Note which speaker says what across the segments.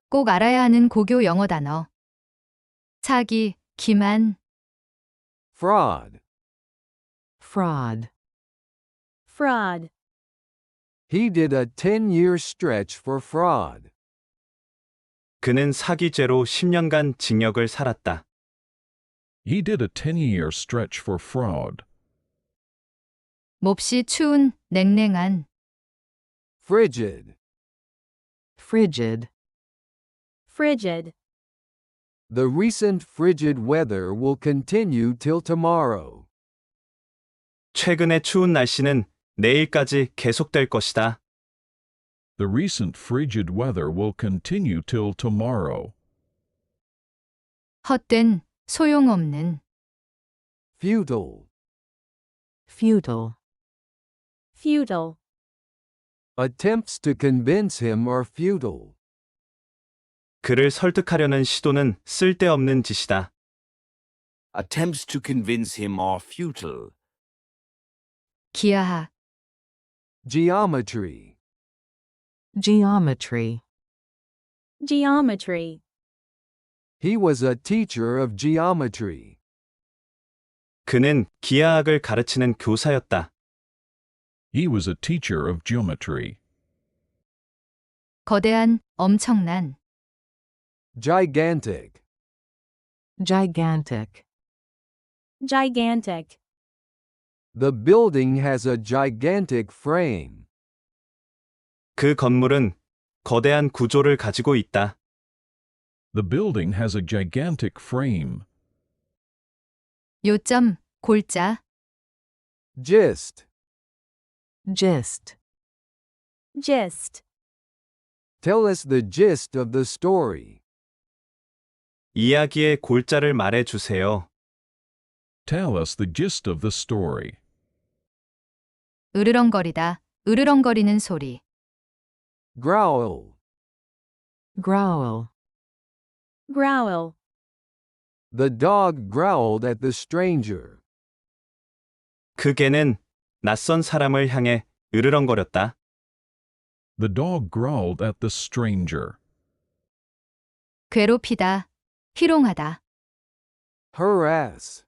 Speaker 1: 꼭 알아야 하는 고교 영어 단어. 사기, 기만,
Speaker 2: fraud.
Speaker 3: fraud,
Speaker 4: fraud.
Speaker 2: He did a 10-year stretch for fraud.
Speaker 5: 그는 사기죄로 10년간 징역을 살았다.
Speaker 6: He did a 10-year stretch for fraud.
Speaker 1: 몹시 추운, 냉랭한,
Speaker 2: Frigid.
Speaker 3: frigid,
Speaker 4: Frigid.
Speaker 2: The recent frigid weather will continue till tomorrow.
Speaker 5: 최근의 추운 날씨는 내일까지 계속될 것이다.
Speaker 6: The recent frigid weather will continue till tomorrow.
Speaker 1: 헛된, 소용없는,
Speaker 2: Futile.
Speaker 3: futile,
Speaker 4: Futile.
Speaker 2: Attempts to convince him are futile.
Speaker 5: 그를 설득하려는 시도는 쓸데없는 짓이다.
Speaker 7: Attempts to convince him are futile.
Speaker 1: 기하학,
Speaker 2: Geometry.
Speaker 3: geometry,
Speaker 4: Geometry.
Speaker 2: He was a teacher of geometry.
Speaker 5: 그는 기하학을 가르치는 교사였다.
Speaker 6: He was a teacher of geometry.
Speaker 1: 거대한, 엄청난,
Speaker 2: Gigantic.
Speaker 3: gigantic,
Speaker 4: Gigantic.
Speaker 2: The building has a gigantic frame.
Speaker 5: 그 건물은 거대한 구조를 가지고 있다.
Speaker 6: The building has a gigantic frame.
Speaker 1: 요점, 골자,
Speaker 2: Gist.
Speaker 3: gist,
Speaker 4: Gist.
Speaker 2: Tell us the gist of the story.
Speaker 5: 이야기의 골자를 말해 주세요.
Speaker 6: Tell us the gist of the story.
Speaker 1: 으르렁거리다, 으르렁거리는 소리,
Speaker 2: Growl.
Speaker 3: growl,
Speaker 4: Growl.
Speaker 2: The dog growled at the stranger.
Speaker 5: 그 개는 낯선 사람을 향해 으르렁거렸다.
Speaker 6: The dog growled at the stranger.
Speaker 1: 괴롭히다, 희롱하다,
Speaker 2: Harass.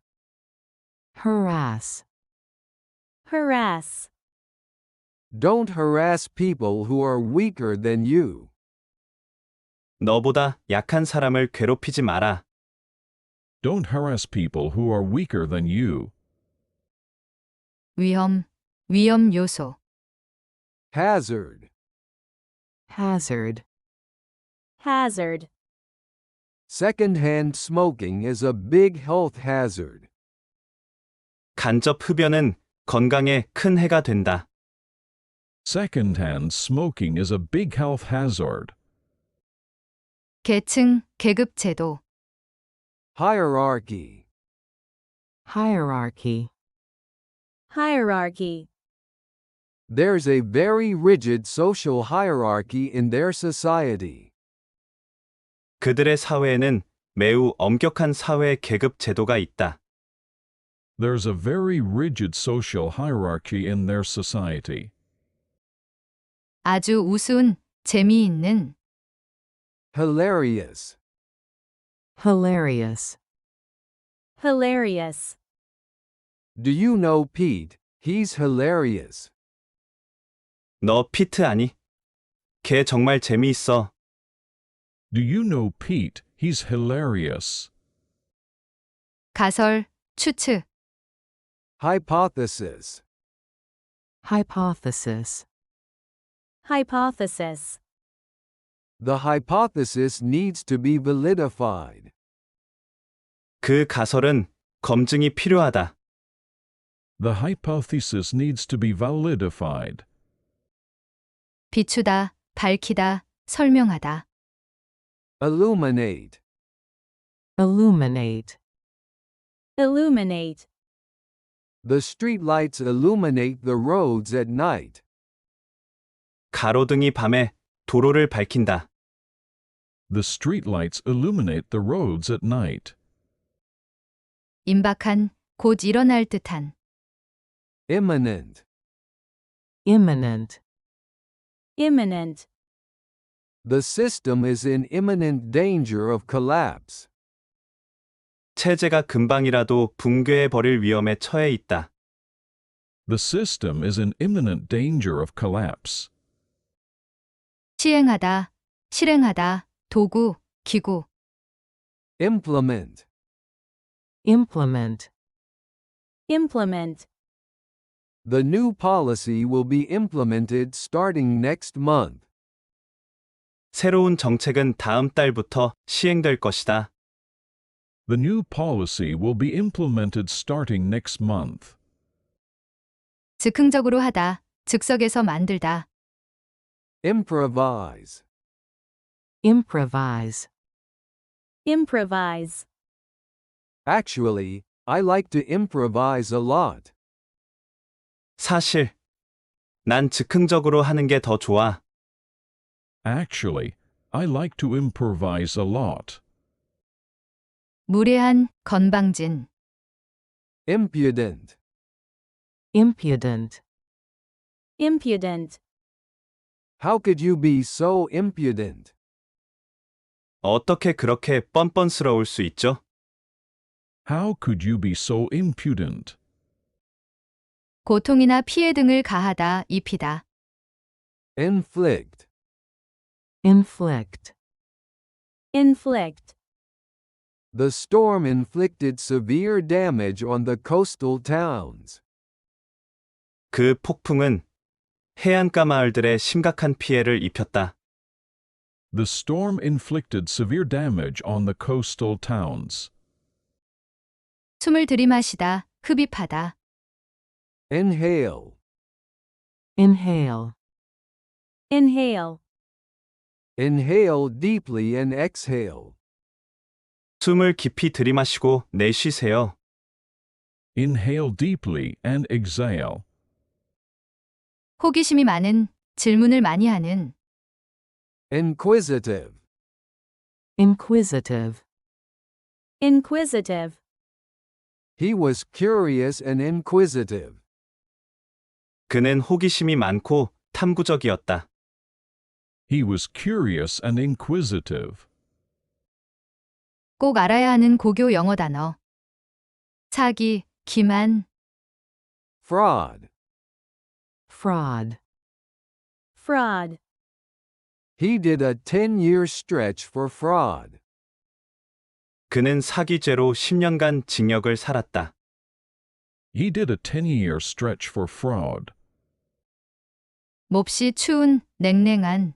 Speaker 3: harass,
Speaker 4: Harass.
Speaker 2: Don't harass people who are weaker than you.
Speaker 5: 너보다 약한 사람을 괴롭히지 마라.
Speaker 6: Don't harass people who are weaker than you.
Speaker 1: 위험, 위험 요소,
Speaker 2: Hazard.
Speaker 3: hazard,
Speaker 4: Hazard.
Speaker 2: Secondhand smoking is a big health hazard.
Speaker 5: 간접 흡연은 건강에 큰 해가 된다.
Speaker 6: Second-hand smoking is a big health hazard.
Speaker 1: 계층, 계급 제도,
Speaker 2: Hierarchy.
Speaker 3: hierarchy,
Speaker 4: Hierarchy.
Speaker 2: There's a very rigid social hierarchy in their society.
Speaker 5: 그들의 사회에는 매우 엄격한 사회 계급 제도가 있다.
Speaker 6: There's a very rigid social hierarchy in their society.
Speaker 1: 아주 우스운, 재미있는,
Speaker 2: Hilarious.
Speaker 3: hilarious,
Speaker 4: Hilarious.
Speaker 2: Do you know Pete? He's hilarious.
Speaker 5: 너 피트 아니? 걔 정말 재미있어.
Speaker 6: Do you know Pete? He's hilarious.
Speaker 1: 가설, 추측,
Speaker 2: Hypothesis.
Speaker 3: hypothesis,
Speaker 4: Hypothesis.
Speaker 2: The hypothesis needs to be validified.
Speaker 5: 그 가설은 검증이 필요하다.
Speaker 6: The hypothesis needs to be validified.
Speaker 1: 비추다, 밝히다, 설명하다,
Speaker 2: Illuminate.
Speaker 3: illuminate,
Speaker 4: Illuminate.
Speaker 2: The streetlights illuminate the roads at night.
Speaker 5: 가로등이 밤에 도로를 밝힌다.
Speaker 6: The streetlights illuminate the roads at night.
Speaker 1: 임박한, 곧 일어날 듯한,
Speaker 2: Imminent.
Speaker 3: imminent,
Speaker 4: imminent,
Speaker 2: The system is in imminent danger of collapse.
Speaker 5: 체제가 금방이라도 붕괴해 버릴 위험에 처해 있다.
Speaker 6: The system is in imminent danger of collapse.
Speaker 1: 시행하다, 실행하다, 도구, 기구.
Speaker 2: Implement.
Speaker 3: Implement.
Speaker 4: implement,
Speaker 2: The new policy will be implemented starting next month.
Speaker 5: 새로운 정책은 다음 달부터 시행될 것이다.
Speaker 6: The new policy will be implemented starting next month.
Speaker 1: 즉흥적으로 하다, 즉석에서 만들다.
Speaker 2: Improvise.
Speaker 3: Improvise.
Speaker 4: improvise,
Speaker 2: Actually, I like to improvise a lot.
Speaker 5: 사실, 난 즉흥적으로 하는 게 더 좋아.
Speaker 6: Actually, I like to improvise a lot.
Speaker 1: 무례한, 건방진.
Speaker 2: Impudent.
Speaker 3: Impudent.
Speaker 4: impudent,
Speaker 2: How could you be so impudent?
Speaker 5: 어떻게 그렇게 뻔뻔스러울 수 있죠?
Speaker 6: How could you be so impudent?
Speaker 1: 고통이나 피해 등을 가하다, 입히다.
Speaker 2: Inflict.
Speaker 3: Inflict.
Speaker 4: inflict,
Speaker 2: The storm inflicted severe damage on the coastal towns.
Speaker 5: 그 폭풍은 해안가 마을들에 심각한 피해를 입혔다.
Speaker 6: The storm inflicted severe damage on the coastal towns.
Speaker 1: 숨을 들이마시다, 흡입하다.
Speaker 2: Inhale.
Speaker 3: Inhale.
Speaker 4: inhale,
Speaker 2: Inhale deeply and exhale.
Speaker 5: 숨을 깊이 들이마시고 내쉬세요.
Speaker 6: Inhale deeply and exhale.
Speaker 1: 호기심이 많은, 질문을 많이 하는.
Speaker 2: Inquisitive.
Speaker 3: Inquisitive.
Speaker 4: inquisitive,
Speaker 2: He was curious and inquisitive.
Speaker 5: 그는 호기심이 많고 탐구적이었다.
Speaker 6: He was curious and inquisitive.
Speaker 1: 꼭 알아야 하는 고교 영어 단어. 사기, 기만.
Speaker 2: Fraud.
Speaker 3: Fraud.
Speaker 4: fraud,
Speaker 2: He did a 10-year stretch for fraud.
Speaker 5: 그는 사기죄로 10년간 징역을 살았다.
Speaker 6: He did a 10-year stretch for fraud.
Speaker 1: 몹시 추운, 냉랭한.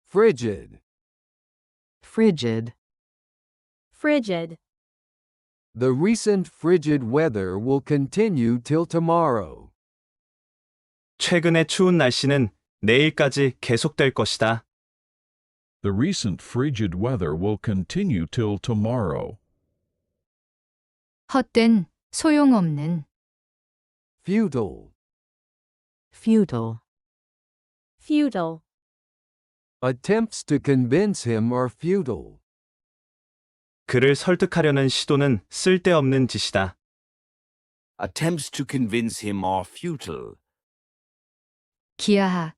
Speaker 2: Frigid.
Speaker 3: Frigid.
Speaker 4: frigid,
Speaker 2: The recent frigid weather will continue till tomorrow.
Speaker 5: 최근의 추운 날씨는 내일까지 계속될 것이다.
Speaker 6: The recent frigid weather will continue till tomorrow.
Speaker 1: 헛된, 소용없는.
Speaker 2: Futile.
Speaker 3: Futile.
Speaker 4: futile,
Speaker 2: Attempts to convince him are futile.
Speaker 5: 그를 설득하려는 시도는 쓸데없는 짓이다.
Speaker 7: Attempts to convince him are futile.
Speaker 1: 기하학.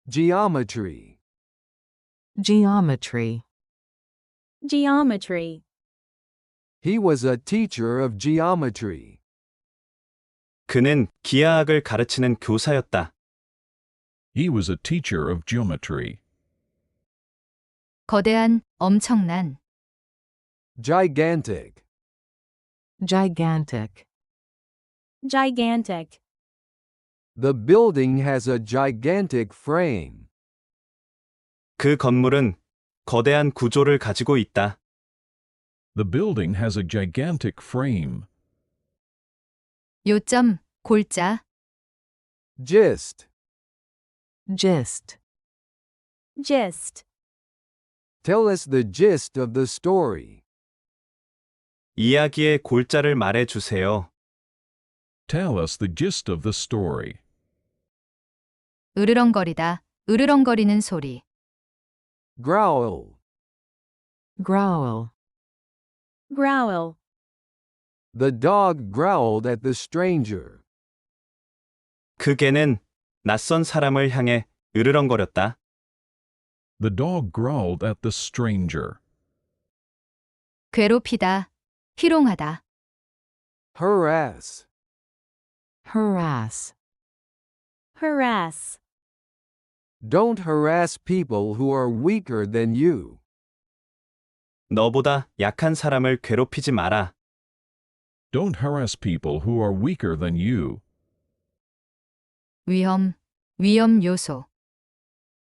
Speaker 2: Geometry.
Speaker 3: Geometry.
Speaker 4: geometry,
Speaker 2: He was a teacher of geometry.
Speaker 5: 그는 기하학을 가르치는 교사였다.
Speaker 6: He was a teacher of geometry.
Speaker 1: 거대한, 엄청난.
Speaker 2: Gigantic.
Speaker 3: Gigantic.
Speaker 4: gigantic,
Speaker 2: The building has a gigantic frame.
Speaker 5: 그 건물은 거대한 구조를 가지고 있다.
Speaker 6: The building has a gigantic frame.
Speaker 1: 요점, 골자.
Speaker 2: Gist.
Speaker 3: Gist.
Speaker 4: gist,
Speaker 2: Tell us the gist of the story.
Speaker 5: 이야기의 골자를 말해 주세요.
Speaker 6: Tell us the gist of the story.
Speaker 1: 으르렁거리다, 으르렁거리는 소리.
Speaker 2: Growl.
Speaker 3: Growl.
Speaker 4: growl,
Speaker 2: The dog growled at the stranger.
Speaker 5: 그 개는 낯선 사람을 향해 으르렁거렸다.
Speaker 6: The dog growled at the stranger.
Speaker 1: 괴롭히다, 희롱하다.
Speaker 2: harass,
Speaker 3: Harass.
Speaker 4: Harass.
Speaker 2: don't harass people who are weaker than you.
Speaker 5: 너보다 약한 사람을 괴롭히지 마라.
Speaker 6: Don't harass people who are weaker than you.
Speaker 1: 위험, 위험 요소.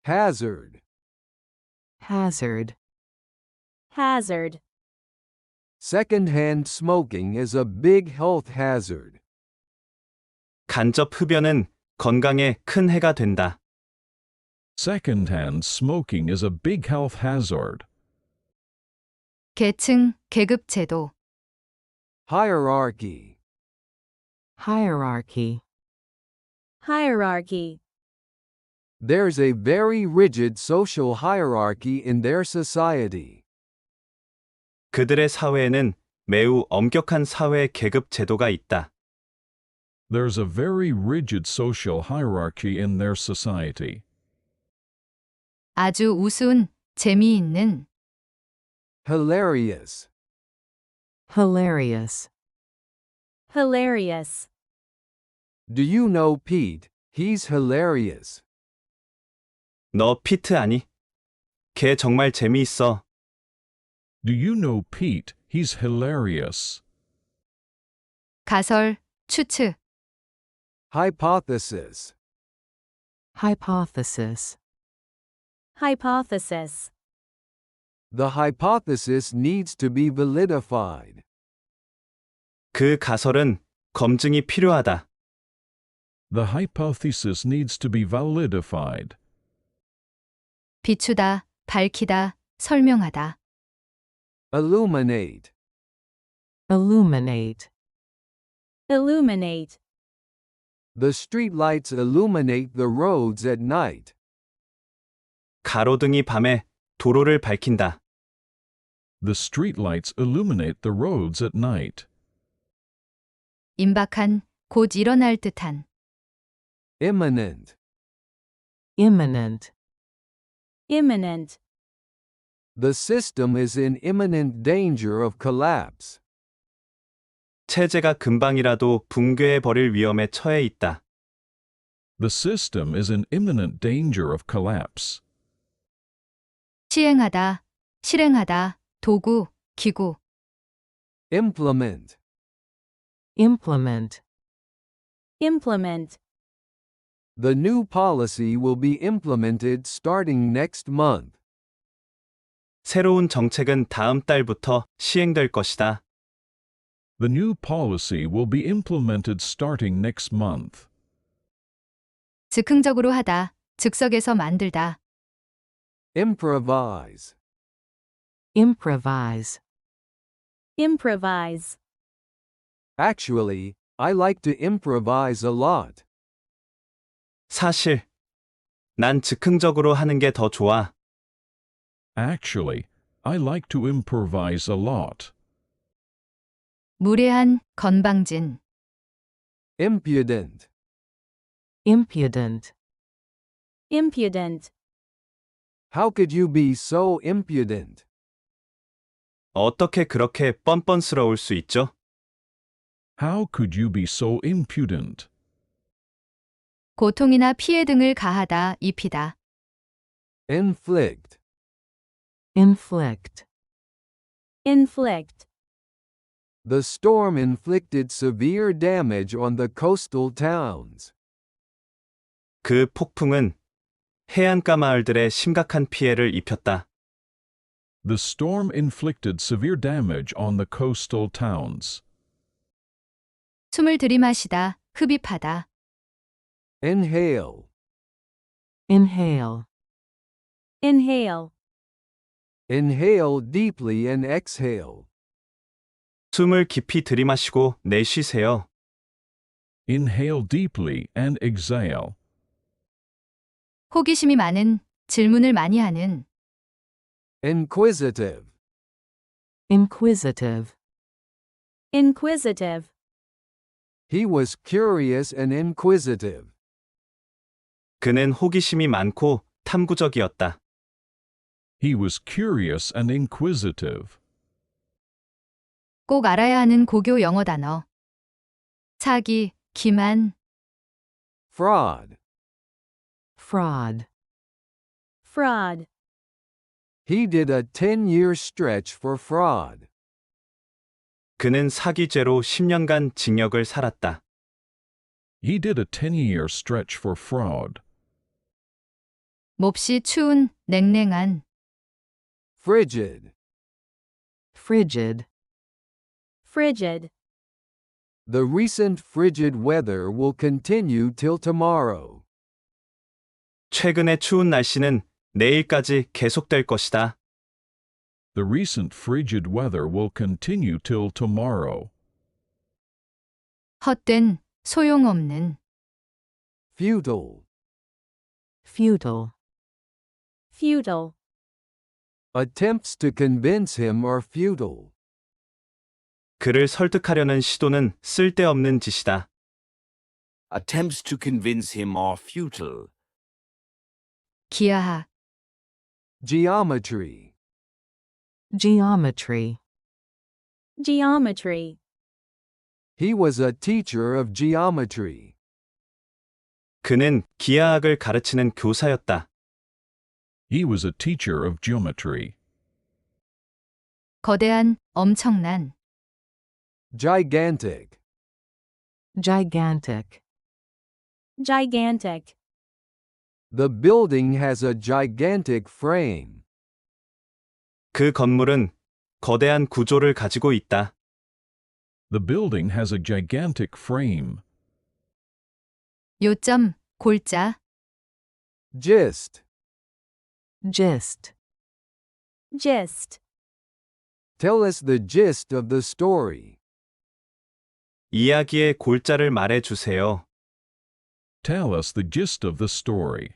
Speaker 2: hazard,
Speaker 3: Hazard.
Speaker 4: Hazard.
Speaker 2: second-hand smoking is a big health hazard.
Speaker 5: 간접 흡연은 건강에 큰 해가 된다.
Speaker 6: Second-hand smoking is a big health hazard.
Speaker 1: 계층, 계급 제도.
Speaker 2: hierarchy,
Speaker 3: Hierarchy.
Speaker 4: Hierarchy.
Speaker 2: there's a very rigid social hierarchy in their society.
Speaker 5: 그들의 사회에는 매우 엄격한 사회 계급 제도가 있다.
Speaker 6: There's a very rigid social hierarchy in their society.
Speaker 1: 아주 우스운, 재미있는.
Speaker 2: hilarious,
Speaker 3: Hilarious.
Speaker 4: Hilarious.
Speaker 2: do you know Pete? He's hilarious.
Speaker 5: 너 피트 아니? 걔 정말 재미있어.
Speaker 6: Do you know Pete? He's hilarious.
Speaker 1: 가설, 추측.
Speaker 2: hypothesis,
Speaker 3: Hypothesis.
Speaker 4: Hypothesis.
Speaker 2: the hypothesis needs to be validified.
Speaker 5: 그 가설은 검증이 필요하다.
Speaker 6: The hypothesis needs to be validified.
Speaker 1: 비추다, 밝히다, 설명하다.
Speaker 2: illuminate,
Speaker 3: Illuminate.
Speaker 4: Illuminate.
Speaker 2: the streetlights illuminate the roads at night.
Speaker 5: 가로등이 밤에 도로를 밝힌다.
Speaker 6: The streetlights illuminate the roads at night.
Speaker 1: 임박한, 곧 일어날 듯한.
Speaker 2: imminent,
Speaker 3: Imminent.
Speaker 4: Imminent.
Speaker 2: the system is in imminent danger of collapse.
Speaker 5: 체제가 금방이라도 붕괴해버릴 위험에 처해 있다.
Speaker 6: The system is in imminent danger of collapse.
Speaker 1: 시행하다, 실행하다, 도구, 기구.
Speaker 2: implement,
Speaker 3: Implement.
Speaker 4: Implement.
Speaker 2: the new policy will be implemented starting next month.
Speaker 5: 새로운 정책은 다음 달부터 시행될 것이다.
Speaker 6: The new policy will be implemented starting next month.
Speaker 1: 즉흥적으로 하다, 즉석에서 만들다.
Speaker 2: improvise,
Speaker 3: Improvise.
Speaker 4: Improvise.
Speaker 2: actually, I like to improvise a lot.
Speaker 5: 사실, 난 즉흥적으로 하는 게 더 좋아.
Speaker 6: Actually, I like to improvise a lot.
Speaker 1: 무례한, 건방진.
Speaker 2: impudent,
Speaker 3: Impudent.
Speaker 4: Impudent.
Speaker 2: how could you be so impudent?
Speaker 5: 어떻게 그렇게 뻔뻔스러울 수 있죠?
Speaker 6: How could you be so impudent?
Speaker 1: 고통이나 피해 등을 가하다, 입히다.
Speaker 2: inflict,
Speaker 3: Inflict.
Speaker 4: Inflict.
Speaker 2: the storm inflicted severe damage on the coastal towns.
Speaker 5: 그 폭풍은 해안가 마을들에 심각한 피해를 입혔다.
Speaker 6: The storm inflicted severe damage on the coastal towns.
Speaker 1: 숨을 들이마시다, 흡입하다.
Speaker 2: inhale,
Speaker 3: Inhale.
Speaker 4: Inhale.
Speaker 2: inhale deeply and exhale.
Speaker 5: 숨을 깊이 들이마시고 내쉬세요.
Speaker 6: Inhale deeply and exhale.
Speaker 1: 호기심이 많은, 질문을 많이 하는.
Speaker 2: inquisitive,
Speaker 3: Inquisitive.
Speaker 4: Inquisitive.
Speaker 2: he was curious and inquisitive.
Speaker 5: 그는 호기심이 많고 탐구적이었다.
Speaker 6: He was curious and inquisitive.
Speaker 1: 꼭 알아야 하는 고교 영어 단어. 사기, 기만,
Speaker 2: Fraud.
Speaker 3: Fraud.
Speaker 4: Fraud.
Speaker 2: He did a 10-year stretch for fraud.
Speaker 5: 그는 사기죄로 10년간 징역을 살았다.
Speaker 6: He did a 10-year stretch for fraud.
Speaker 1: 몹시 추운, 냉랭한,
Speaker 2: Frigid.
Speaker 3: Frigid.
Speaker 4: Frigid.
Speaker 2: The recent frigid weather will continue till tomorrow.
Speaker 5: 최근의 추운 날씨는 내일까지 계속될 것이다.
Speaker 6: The recent frigid weather will continue till tomorrow.
Speaker 1: 헛된, 소용없는,
Speaker 2: Futile.
Speaker 3: Futile.
Speaker 4: Futile.
Speaker 2: Attempts to convince him are futile.
Speaker 5: 그를 설득하려는 시도는 쓸데없는 짓이다.
Speaker 7: Attempts to convince him are futile.
Speaker 1: 기하학,
Speaker 2: Geometry.
Speaker 3: Geometry.
Speaker 4: Geometry.
Speaker 2: He was a teacher of geometry.
Speaker 5: 그는 기하학을 가르치는 교사였다.
Speaker 6: He was a teacher of geometry.
Speaker 1: 거대한, 엄청난,
Speaker 2: Gigantic.
Speaker 3: Gigantic.
Speaker 4: Gigantic.
Speaker 2: The building has a gigantic frame.
Speaker 5: 그 건물은 거대한 구조를 가지고 있다.
Speaker 6: The building has a gigantic frame.
Speaker 1: 요점, 골자,
Speaker 2: Gist.
Speaker 3: Gist.
Speaker 4: Gist.
Speaker 2: Tell us the gist of the story.
Speaker 5: 이야기의 골자를 말해 주세요.
Speaker 6: Tell us the gist of the story.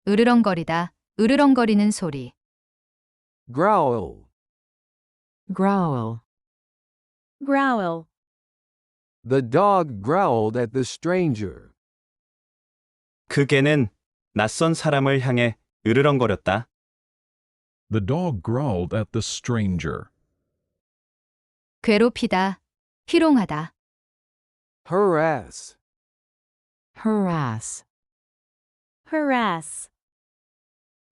Speaker 1: 으르렁거리다, 으르렁거리는 소리,
Speaker 2: Growl.
Speaker 3: Growl.
Speaker 4: Growl.
Speaker 2: The dog growled at the stranger.
Speaker 5: 그 개는 낯선 사람을 향해 으르렁거렸다.
Speaker 6: The dog growled at the stranger.
Speaker 1: 괴롭히다, 희롱하다,
Speaker 2: Harass.
Speaker 3: Harass.
Speaker 4: Harass.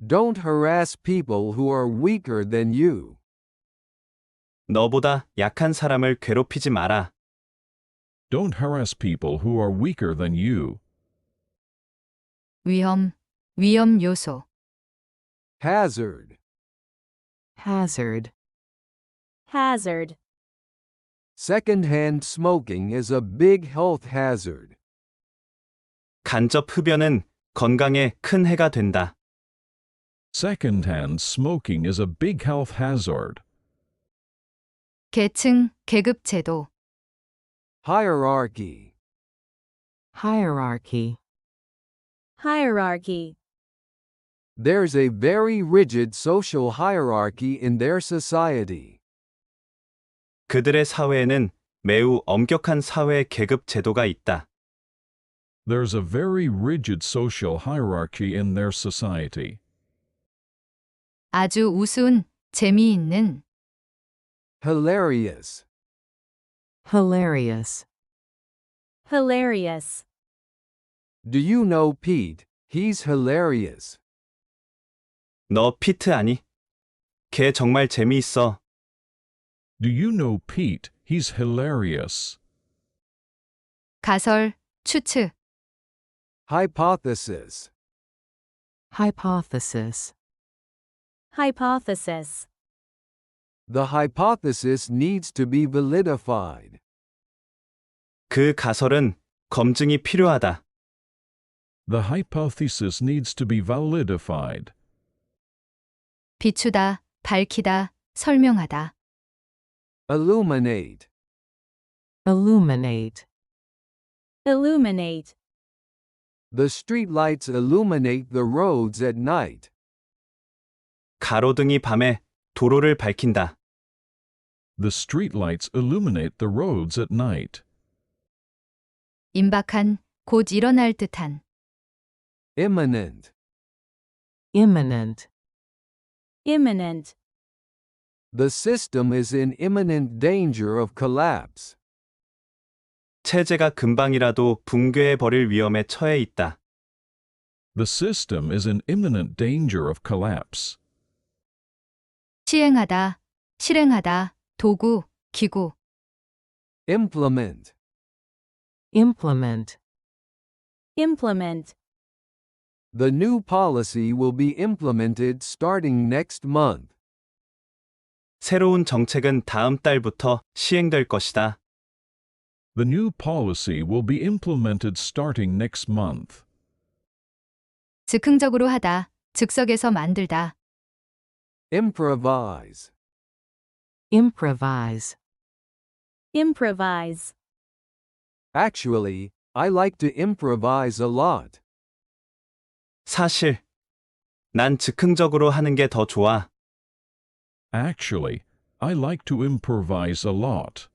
Speaker 2: Don't harass people who are weaker than you.
Speaker 5: 너보다 약한 사람을 괴롭히지 마라.
Speaker 6: Don't harass people who are weaker than you.
Speaker 1: 위험, 위험 요소,
Speaker 2: Hazard.
Speaker 3: Hazard.
Speaker 4: Hazard.
Speaker 2: Secondhand smoking is a big health hazard.
Speaker 5: 간접 흡연은 건강에 큰 해가 된다.
Speaker 6: Second-hand smoking is a big health hazard.
Speaker 1: 계층, 계급 제도,
Speaker 2: Hierarchy.
Speaker 3: Hierarchy.
Speaker 4: Hierarchy.
Speaker 2: There's a very rigid social hierarchy in their society.
Speaker 5: 그들의 사회에는 매우 엄격한 사회 계급 제도가 있다.
Speaker 6: There's a very rigid social hierarchy in their society.
Speaker 1: 아주 우스운, 재미있는,
Speaker 2: Hilarious.
Speaker 3: Hilarious.
Speaker 4: Hilarious.
Speaker 2: Do you know Pete? He's hilarious.
Speaker 5: 너 피트 아니? 걔 정말 재미있어.
Speaker 6: Do you know Pete? He's hilarious.
Speaker 1: 가설, 추측,
Speaker 2: Hypothesis.
Speaker 3: Hypothesis.
Speaker 4: Hypothesis.
Speaker 2: The hypothesis needs to be validified.
Speaker 5: 그 가설은 검증이 필요하다.
Speaker 6: The hypothesis needs to be validified.
Speaker 1: 비추다, 밝히다, 설명하다,
Speaker 2: Illuminate.
Speaker 3: Illuminate.
Speaker 4: Illuminate.
Speaker 2: The streetlights illuminate the roads at night.
Speaker 5: 가로등이 밤에 도로를 밝힌다.
Speaker 6: The streetlights illuminate the roads at night.
Speaker 1: 임박한, 곧 일어날 듯한,
Speaker 2: Imminent.
Speaker 3: imminent,
Speaker 4: imminent,
Speaker 2: The system is in imminent danger of collapse.
Speaker 5: 체제가 금방이라도 붕괴해 버릴 위험에 처해 있다.
Speaker 6: The system is in imminent danger of collapse.
Speaker 1: 시행하다, 실행하다, 도구, 기구.
Speaker 2: Implement.
Speaker 3: implement,
Speaker 4: implement,
Speaker 2: The new policy will be implemented starting next month.
Speaker 5: 새로운 정책은 다음 달부터 시행될 것이다.
Speaker 6: The new policy will be implemented starting next month.
Speaker 1: 즉흥적으로 하다, 즉석에서 만들다.
Speaker 2: Improvise.
Speaker 3: improvise,
Speaker 4: improvise,
Speaker 2: Actually, I like to improvise a lot.
Speaker 5: 사실, 난 즉흥적으로 하는 게 더 좋아.
Speaker 6: Actually, I like to improvise a lot.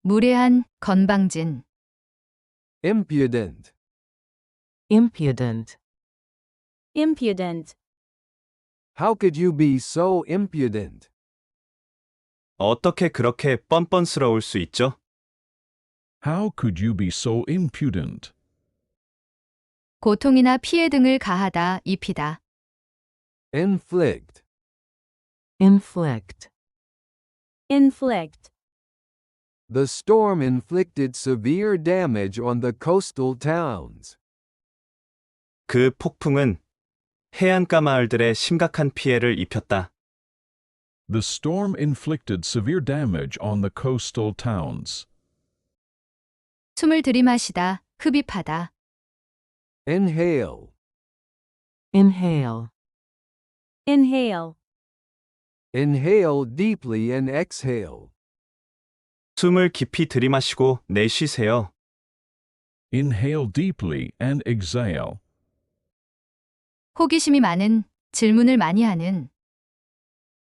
Speaker 1: 무례한, 건방진.
Speaker 2: Impudent.
Speaker 3: impudent,
Speaker 4: impudent,
Speaker 2: How could you be so impudent?
Speaker 5: 어떻게 그렇게 뻔뻔스러울 수 있죠?
Speaker 6: How could you be so impudent?
Speaker 1: 고통이나 피해 등을 가하다, 입히다.
Speaker 2: Inflict.
Speaker 3: inflict,
Speaker 4: inflict,
Speaker 2: The storm inflicted severe damage on the coastal towns.
Speaker 5: 그 폭풍은 해안가 마을들에 심각한 피해를 입혔다.
Speaker 6: The storm inflicted severe damage on the coastal towns.
Speaker 1: 숨을 들이마시다, 흡입하다.
Speaker 2: Inhale.
Speaker 3: inhale,
Speaker 4: inhale,
Speaker 2: Inhale deeply and exhale.
Speaker 5: 숨을 깊이 들이마시고 내쉬세요.
Speaker 6: Inhale deeply and exhale.
Speaker 1: 호기심이 많은, 질문을 많이 하는.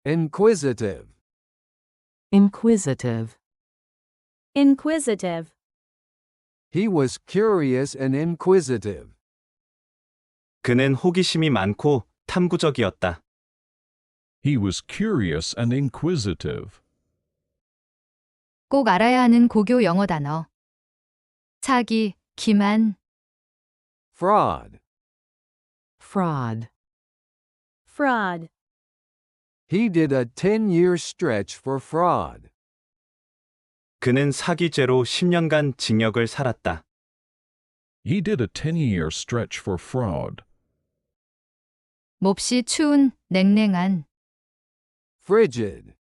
Speaker 2: Inquisitive.
Speaker 3: inquisitive,
Speaker 4: inquisitive,
Speaker 2: He was curious and inquisitive.
Speaker 5: 그는 호기심이 많고 탐구적이었다.
Speaker 6: He was curious and inquisitive.
Speaker 1: 꼭 알아야 하는 고교 영어 단어. 사기, 기만.
Speaker 2: Fraud.
Speaker 3: fraud,
Speaker 4: fraud,
Speaker 2: He did a 10-year stretch for fraud.
Speaker 5: 그는 사기죄로 10년간 징역을 살았다.
Speaker 6: He did a 10-year stretch for fraud.
Speaker 1: 몹시 추운, 냉랭한.
Speaker 2: Frigid.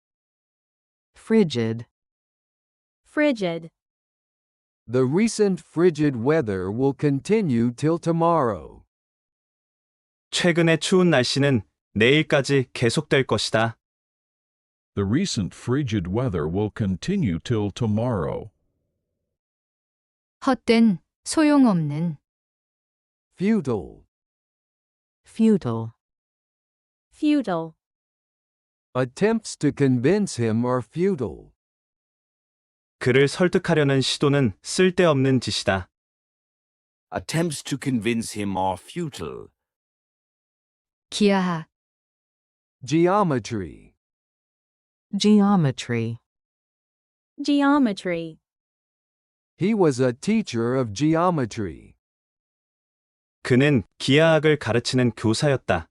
Speaker 3: frigid,
Speaker 4: frigid,
Speaker 2: The recent frigid weather will continue till tomorrow.
Speaker 5: 최근의 추운 날씨는 내일까지 계속될 것이다.
Speaker 6: The recent frigid weather will continue till tomorrow.
Speaker 1: 헛된, 소용없는.
Speaker 2: Futile.
Speaker 3: futile,
Speaker 4: futile,
Speaker 2: Attempts to convince him are futile.
Speaker 5: 그를 설득하려는 시도는 쓸데없는 짓이다.
Speaker 7: Attempts to convince him are futile.
Speaker 1: 기하학.
Speaker 2: Geometry.
Speaker 3: geometry,
Speaker 4: geometry,
Speaker 2: He was a teacher of geometry.
Speaker 5: 그는 기하학을 가르치는 교사였다.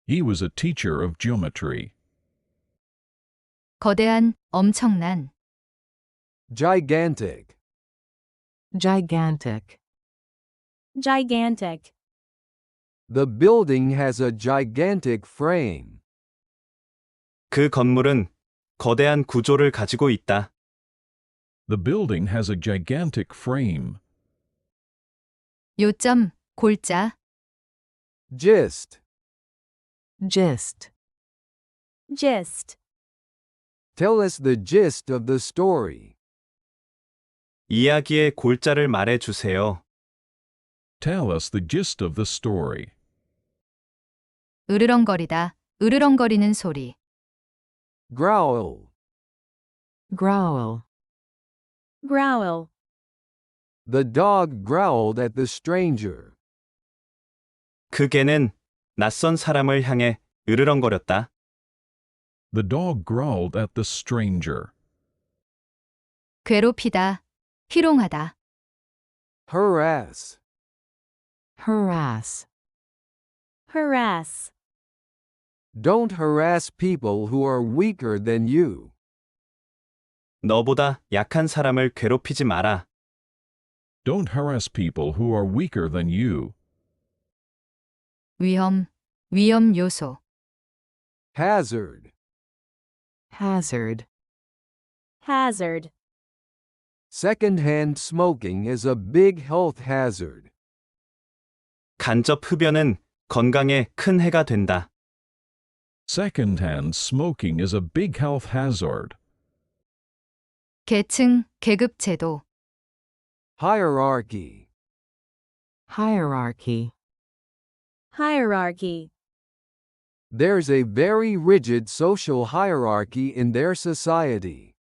Speaker 6: He was a teacher of geometry.
Speaker 1: 거대한, 엄청난.
Speaker 2: Gigantic.
Speaker 3: gigantic,
Speaker 4: gigantic,
Speaker 2: The building has a gigantic frame.
Speaker 5: 그 건물은 거대한 구조를 가지고 있다.
Speaker 6: The building has a gigantic frame.
Speaker 1: 요점, 골자.
Speaker 2: Gist.
Speaker 3: gist,
Speaker 4: gist,
Speaker 2: Tell us the gist of the story.
Speaker 5: 이야기의 골자를 말해 주세요.
Speaker 6: Tell us the gist of the story.
Speaker 1: 으르렁거리다, 으르렁거리는 소리.
Speaker 2: Growl.
Speaker 3: growl,
Speaker 4: growl,
Speaker 2: The dog growled at the stranger.
Speaker 5: 그 개는 낯선 사람을 향해 으르렁거렸다.
Speaker 6: The dog growled at the stranger.
Speaker 1: 괴롭히다, 희롱하다.
Speaker 2: harass,
Speaker 3: Harass.
Speaker 4: harass,
Speaker 2: don't harass people who are weaker than you.
Speaker 5: 너보다 약한 사람을 괴롭히지 마라.
Speaker 6: Don't harass people who are weaker than you.
Speaker 1: 위험, 위험 요소.
Speaker 2: hazard,
Speaker 3: Hazard.
Speaker 4: hazard,
Speaker 2: second-hand smoking is a big health hazard.
Speaker 5: 간접 흡연은 건강에 큰 해가 된다.
Speaker 6: Second-hand smoking is a big health hazard.
Speaker 1: 계층, 계급 제도.
Speaker 2: hierarchy,
Speaker 3: Hierarchy.
Speaker 4: hierarchy,
Speaker 2: there's a very rigid social hierarchy in their society.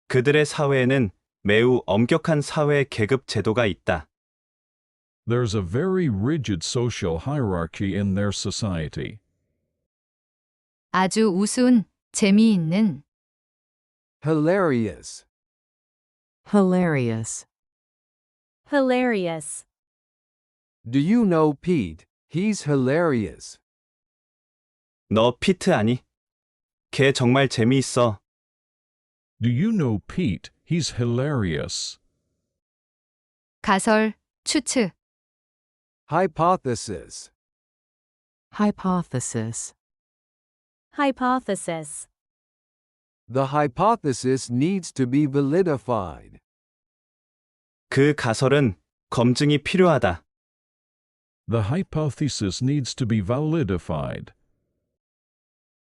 Speaker 5: 그들의 사회에는 매우 엄격한 사회 계급 제도가 있다.
Speaker 6: There's a very rigid social hierarchy in their society.
Speaker 1: 아주 우스운, 재미있는.
Speaker 2: hilarious,
Speaker 3: Hilarious.
Speaker 4: hilarious,
Speaker 2: do you know Pete? He's hilarious.
Speaker 5: 너 피트 아니? 걔 정말 재미있어.
Speaker 6: Do you know Pete? He's hilarious.
Speaker 1: 가설, 추측.
Speaker 2: hypothesis,
Speaker 3: Hypothesis.
Speaker 4: hypothesis,
Speaker 2: the hypothesis needs to be validified.
Speaker 5: 그 가설은 검증이 필요하다.
Speaker 6: The hypothesis needs to be validified.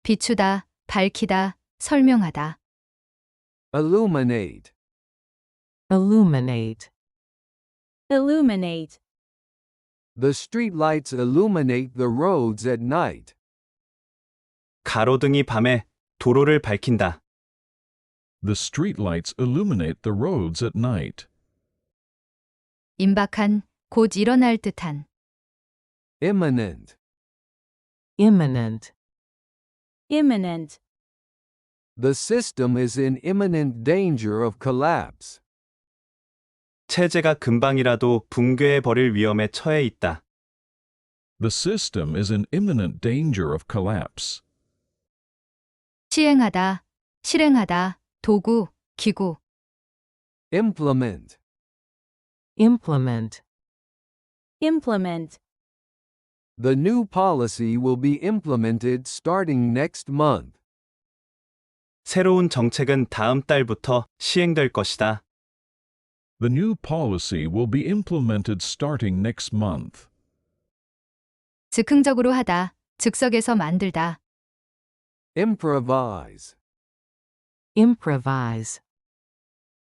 Speaker 1: 비추다, 밝히다, 설명하다.
Speaker 2: illuminate,
Speaker 3: Illuminate.
Speaker 4: illuminate,
Speaker 2: the streetlights illuminate the roads at night.
Speaker 5: 가로등이 밤에 도로를 밝힌다.
Speaker 6: The streetlights illuminate the roads at night.
Speaker 1: 임박한, 곧 일어날 듯한.
Speaker 2: imminent,
Speaker 3: Imminent.
Speaker 4: imminent,
Speaker 2: the system is in imminent danger of collapse.
Speaker 5: 체제가 금방이라도 붕괴해 버릴 위험에 처해 있다.
Speaker 6: The system is in imminent danger of collapse.
Speaker 1: 시행하다, 실행하다, 도구, 기구.
Speaker 2: implement,
Speaker 3: Implement.
Speaker 4: implement,
Speaker 2: the new policy will be implemented starting next month.
Speaker 5: 새로운 정책은 다음 달부터 시행될 것이다.
Speaker 6: The new policy will be implemented starting next month.
Speaker 1: 즉흥적으로 하다, 즉석에서 만들다.
Speaker 2: improvise,
Speaker 3: Improvise.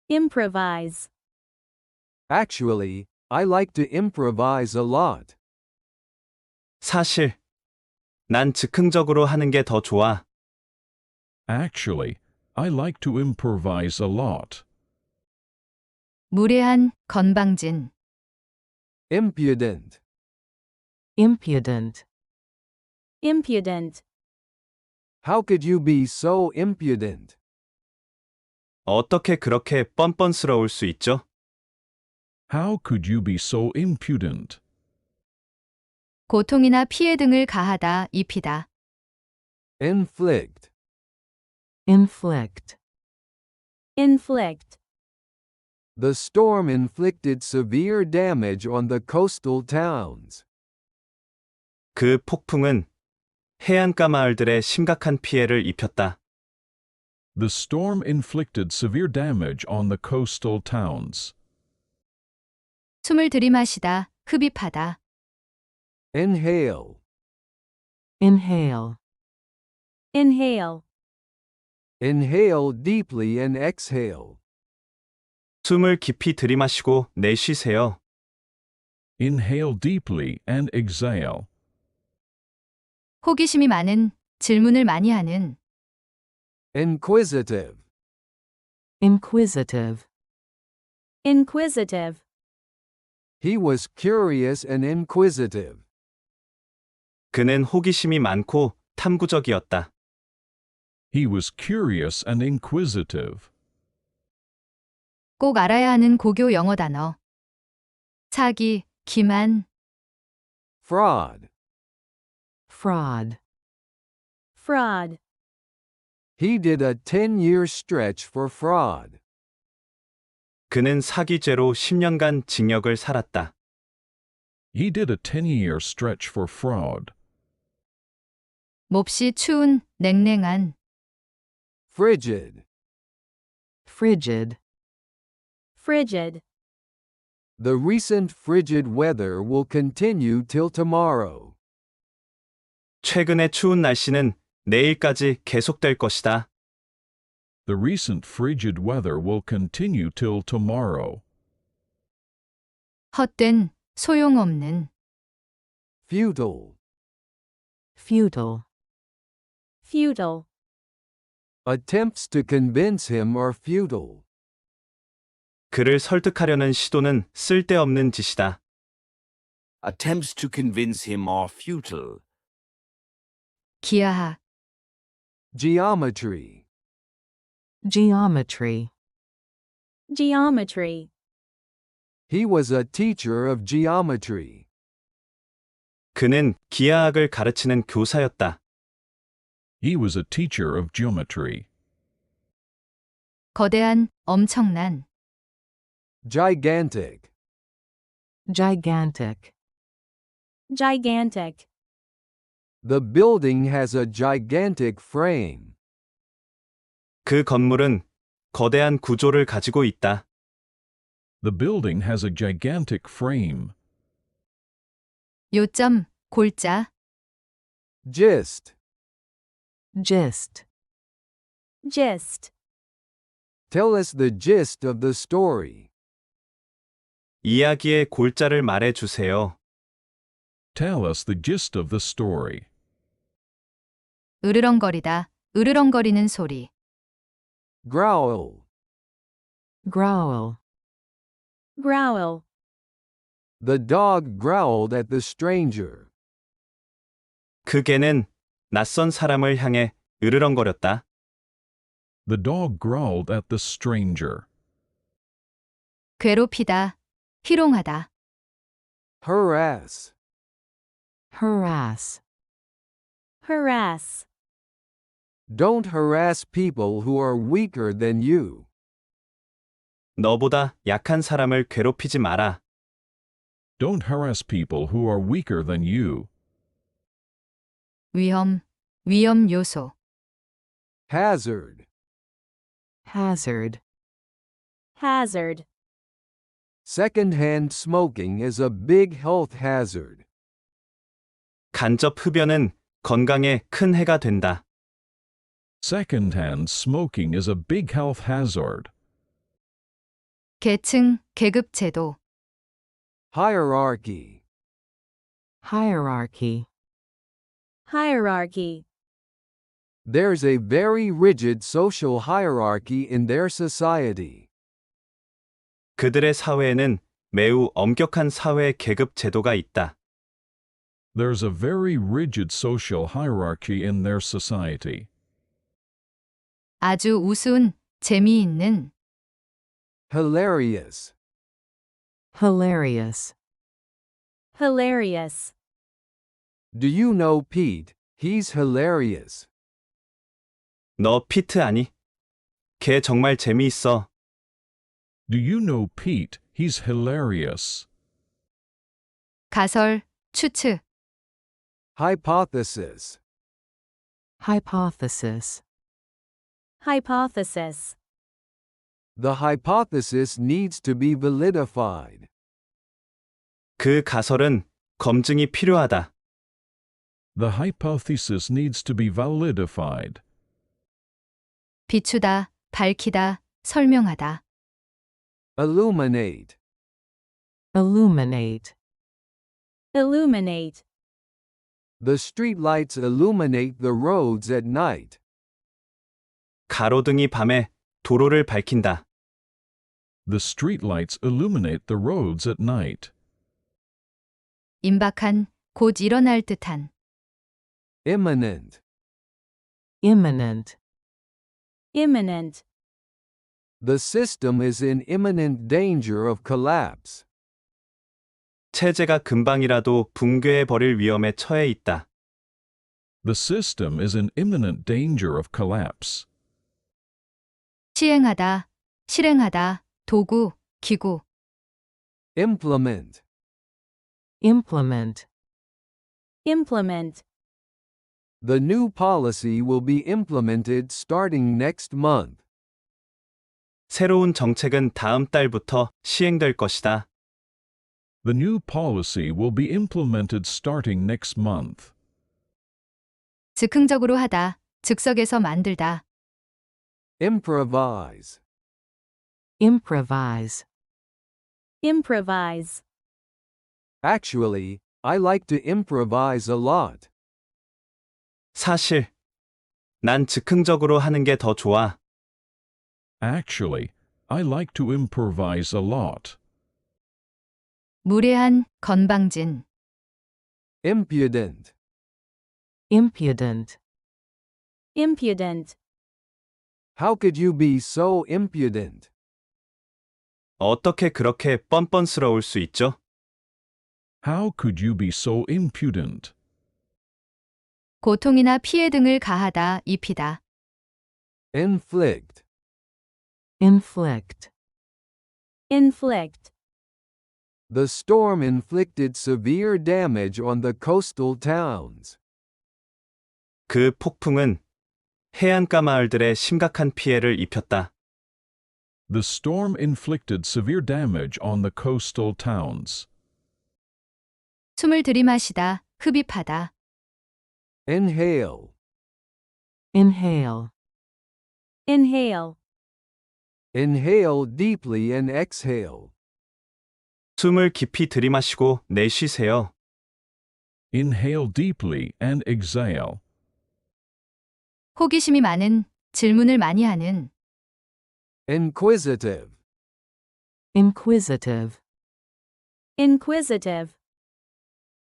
Speaker 4: improvise,
Speaker 2: actually, I like to improvise a lot.
Speaker 5: 사실, 난 즉흥적으로 하는 게 더 좋아.
Speaker 6: Actually, I like to improvise a lot.
Speaker 1: 무례한, 건방진.
Speaker 2: impudent,
Speaker 3: Impudent.
Speaker 4: impudent,
Speaker 2: how could you be so impudent?
Speaker 5: 어떻게 그렇게 뻔뻔스러울 수 있죠?
Speaker 6: How could you be so impudent?
Speaker 1: 고통이나 피해 등을 가하다, 입히다.
Speaker 2: inflict,
Speaker 3: Inflict.
Speaker 4: inflict,
Speaker 2: the storm inflicted severe damage on the coastal towns.
Speaker 5: 그 폭풍은 해안가 마을들에 심각한 피해를 입혔다.
Speaker 6: The storm inflicted severe damage on the coastal towns.
Speaker 1: 숨을 들이마시다, 흡입하다.
Speaker 2: inhale,
Speaker 3: Inhale.
Speaker 4: inhale,
Speaker 2: inhale deeply and exhale.
Speaker 5: 숨을 깊이 들이마시고 내쉬세요.
Speaker 6: Inhale deeply and exhale.
Speaker 1: 호기심이 많은, 질문을 많이 하는.
Speaker 2: inquisitive,
Speaker 3: Inquisitive.
Speaker 4: inquisitive,
Speaker 2: He was curious and inquisitive.
Speaker 5: 그는 호기심이 많고 탐구적이었다.
Speaker 6: He was curious and inquisitive.
Speaker 1: 꼭 알아야 하는 고교 영어 단어. 사기, 기만,
Speaker 2: Fraud.
Speaker 3: Fraud.
Speaker 4: Fraud.
Speaker 2: He did a 10-year stretch for fraud.
Speaker 5: 그는 사기죄로 10년간 징역을 살았다.
Speaker 6: He did a 10-year stretch for fraud.
Speaker 1: 몹시 추운, 냉랭한,
Speaker 2: Frigid.
Speaker 3: Frigid.
Speaker 4: Frigid.
Speaker 2: The recent frigid weather will continue till tomorrow.
Speaker 5: 최근의 추운 날씨는 내일까지 계속될 것이다.
Speaker 6: The recent frigid weather will continue till tomorrow.
Speaker 1: 헛된, 소용없는,
Speaker 2: Futile.
Speaker 3: Futile.
Speaker 4: Futile.
Speaker 2: Attempts to convince him are futile.
Speaker 5: 그를 설득하려는 시도는 쓸데없는 짓이다.
Speaker 7: Attempts to convince him are futile.
Speaker 1: 기하학,
Speaker 2: Geometry.
Speaker 3: Geometry.
Speaker 4: Geometry.
Speaker 2: He was a teacher of geometry.
Speaker 5: 그는 기하학을 가르치는 교사였다.
Speaker 6: He was a teacher of geometry.
Speaker 1: 거대한, 엄청난,
Speaker 2: Gigantic.
Speaker 3: Gigantic.
Speaker 4: Gigantic.
Speaker 2: The building has a gigantic frame.
Speaker 5: 그 건물은 거대한 구조를 가지고 있다.
Speaker 6: The building has a gigantic frame.
Speaker 1: 요점, 골자,
Speaker 2: Gist.
Speaker 3: Gist.
Speaker 4: Gist.
Speaker 2: Tell us the gist of the story.
Speaker 5: 이야기의 골자를 말해 주세요.
Speaker 6: Tell us the gist of the story.
Speaker 1: 으르렁거리다, 으르렁거리는 소리,
Speaker 2: Growl.
Speaker 3: Growl.
Speaker 4: Growl.
Speaker 2: The dog growled at the stranger.
Speaker 5: 그 개는 낯선 사람을 향해 으르렁거렸다.
Speaker 6: The dog growled at the stranger.
Speaker 1: 괴롭히다, 희롱하다,
Speaker 2: Harass.
Speaker 3: Harass.
Speaker 4: Harass.
Speaker 2: Don't harass people who are weaker than you.
Speaker 5: 너보다 약한 사람을 괴롭히지 마라.
Speaker 6: Don't harass people who are weaker than you.
Speaker 1: 위험, 위험 요소,
Speaker 2: Hazard.
Speaker 3: Hazard.
Speaker 4: Hazard.
Speaker 2: Secondhand smoking is a big health hazard.
Speaker 5: 간접 흡연은 건강에 큰 해가 된다.
Speaker 6: Secondhand smoking is a big health hazard.
Speaker 1: 계층, 계급 제도,
Speaker 2: Hierarchy.
Speaker 3: Hierarchy.
Speaker 4: Hierarchy.
Speaker 2: There's a very rigid social hierarchy in their society.
Speaker 5: 그들의 사회에는 매우 엄격한 사회 계급 제도가 있다.
Speaker 6: There's a very rigid social hierarchy in their society.
Speaker 1: 아주 우스운, 재미있는,
Speaker 2: Hilarious.
Speaker 3: Hilarious.
Speaker 4: Hilarious.
Speaker 2: Do you know Pete? He's hilarious.
Speaker 5: 너 피트 아니? 걔 정말 재미있어.
Speaker 6: Do you know Pete? He's hilarious.
Speaker 1: 가설, 추측,
Speaker 2: Hypothesis.
Speaker 3: Hypothesis.
Speaker 4: Hypothesis.
Speaker 2: The hypothesis needs to be validified.
Speaker 5: 그 가설은 검증이 필요하다.
Speaker 6: The hypothesis needs to be validified.
Speaker 1: 비추다, 밝히다, 설명하다,
Speaker 2: Illuminate.
Speaker 3: Illuminate.
Speaker 4: Illuminate.
Speaker 2: The streetlights illuminate the roads at night.
Speaker 5: 가로등이 밤에 도로를 밝힌다.
Speaker 6: The streetlights illuminate the roads at night.
Speaker 1: 임박한, 곧 일어날 듯한.
Speaker 2: imminent,
Speaker 3: imminent,
Speaker 4: imminent,
Speaker 2: the system is in imminent danger of collapse.
Speaker 5: 체제가 금방이라도 붕괴해 버릴 위험에 처해 있다.
Speaker 6: The system is in imminent danger of collapse.
Speaker 1: 시행하다, 실행하다, 도구, 기구.
Speaker 2: Implement,
Speaker 3: implement,
Speaker 4: implement,
Speaker 2: the new policy will be implemented starting next month.
Speaker 5: 새로운 정책은 다음 달부터 시행될 것이다.
Speaker 6: The new policy will be implemented starting next month.
Speaker 1: 즉흥적으로 하다, 즉석에서 만들다.
Speaker 2: Improvise,
Speaker 3: improvise,
Speaker 4: improvise.
Speaker 2: actually, I like to improvise a lot.
Speaker 5: 사실, 난 즉흥적으로 하는 게 더 좋아.
Speaker 6: Actually, I like to improvise a lot.
Speaker 1: 무례한, 건방진.
Speaker 2: Impudent,
Speaker 3: impudent,
Speaker 4: Impudent.
Speaker 2: how could you be so impudent?
Speaker 5: 어떻게 그렇게 뻔뻔스러울 수 있죠?
Speaker 6: How could you be so impudent?
Speaker 1: 고통이나 피해 등을 가하다, 입히다.
Speaker 2: Inflict,
Speaker 3: inflict,
Speaker 4: Inflict.
Speaker 2: the storm inflicted severe damage on the coastal towns.
Speaker 5: 그 폭풍은 해안가 마을들에 심각한 피해를 입혔다.
Speaker 6: The storm inflicted severe damage on the coastal towns.
Speaker 1: 숨을 들이마시다, 흡입하다.
Speaker 2: Inhale,
Speaker 3: inhale,
Speaker 4: Inhale.
Speaker 2: inhale deeply and exhale.
Speaker 5: 숨을 깊이 들이마시고 내쉬세요.
Speaker 6: Inhale deeply and exhale.
Speaker 1: 호기심이 많은, 질문을 많이 하는.
Speaker 2: Inquisitive,
Speaker 3: inquisitive,
Speaker 4: Inquisitive.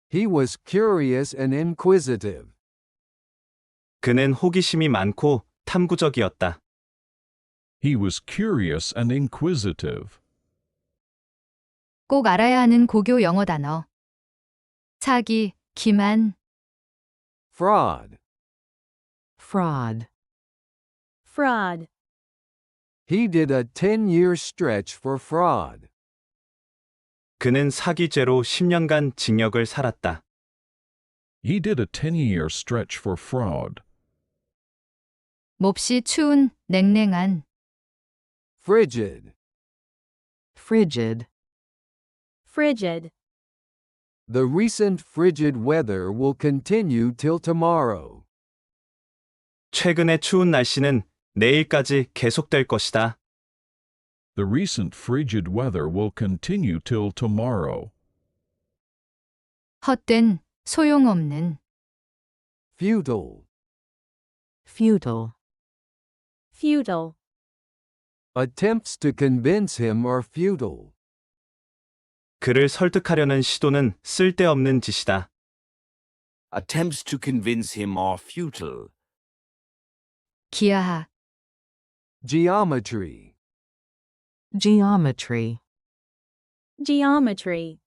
Speaker 2: he was curious and inquisitive.
Speaker 5: 그는 호기심이 많고 탐구적이었다.
Speaker 6: He was curious and inquisitive.
Speaker 1: 꼭 알아야 하는 고교 영어 단어. 사기, 기만.
Speaker 2: Fraud,
Speaker 3: fraud,
Speaker 4: Fraud.
Speaker 2: he did a 10-year stretch for fraud.
Speaker 5: 그는 사기죄로 10년간 징역을 살았다.
Speaker 6: He did a 10-year stretch for fraud.
Speaker 1: 몹시 추운, 냉랭한.
Speaker 2: Frigid,
Speaker 3: frigid,
Speaker 4: Frigid.
Speaker 2: the recent frigid weather will continue till tomorrow.
Speaker 5: 최근의 추운 날씨는 내일까지 계속될 것이다.
Speaker 6: The recent frigid weather will continue till tomorrow.
Speaker 1: 헛된, 소용없는.
Speaker 2: Futile,
Speaker 3: futile,
Speaker 4: Futile.
Speaker 2: attempts to convince him are futile.
Speaker 5: 그를 설득하려는 시도는 쓸데없는 짓이다.
Speaker 7: Attempts to convince him are futile.
Speaker 1: 기하학.
Speaker 2: Geometry,
Speaker 3: geometry,
Speaker 4: Geometry.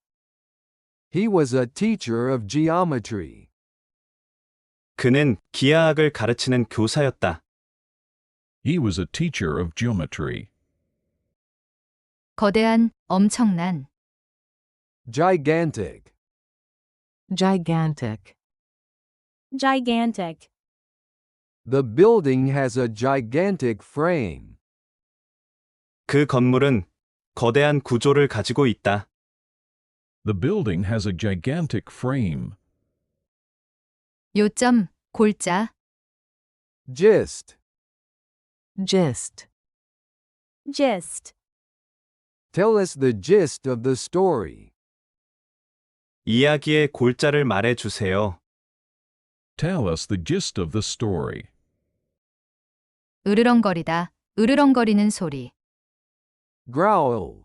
Speaker 2: he was a teacher of geometry.
Speaker 5: 그는 기하학을 가르치는 교사였다.
Speaker 6: He was a teacher of geometry.
Speaker 1: 거대한, 엄청난.
Speaker 2: Gigantic,
Speaker 3: gigantic,
Speaker 4: Gigantic.
Speaker 2: the building has a gigantic frame.
Speaker 5: 그 건물은 거대한 구조를 가지고 있다.
Speaker 6: The building has a gigantic frame.
Speaker 1: 요점, 골자.
Speaker 2: Gist,
Speaker 3: gist,
Speaker 4: Gist.
Speaker 2: tell us the gist of the story.
Speaker 5: 이야기의 골자를 말해 주세요.
Speaker 6: Tell us the gist of the story.
Speaker 1: 으르렁거리다, 으르렁거리는 소리.
Speaker 2: Growl,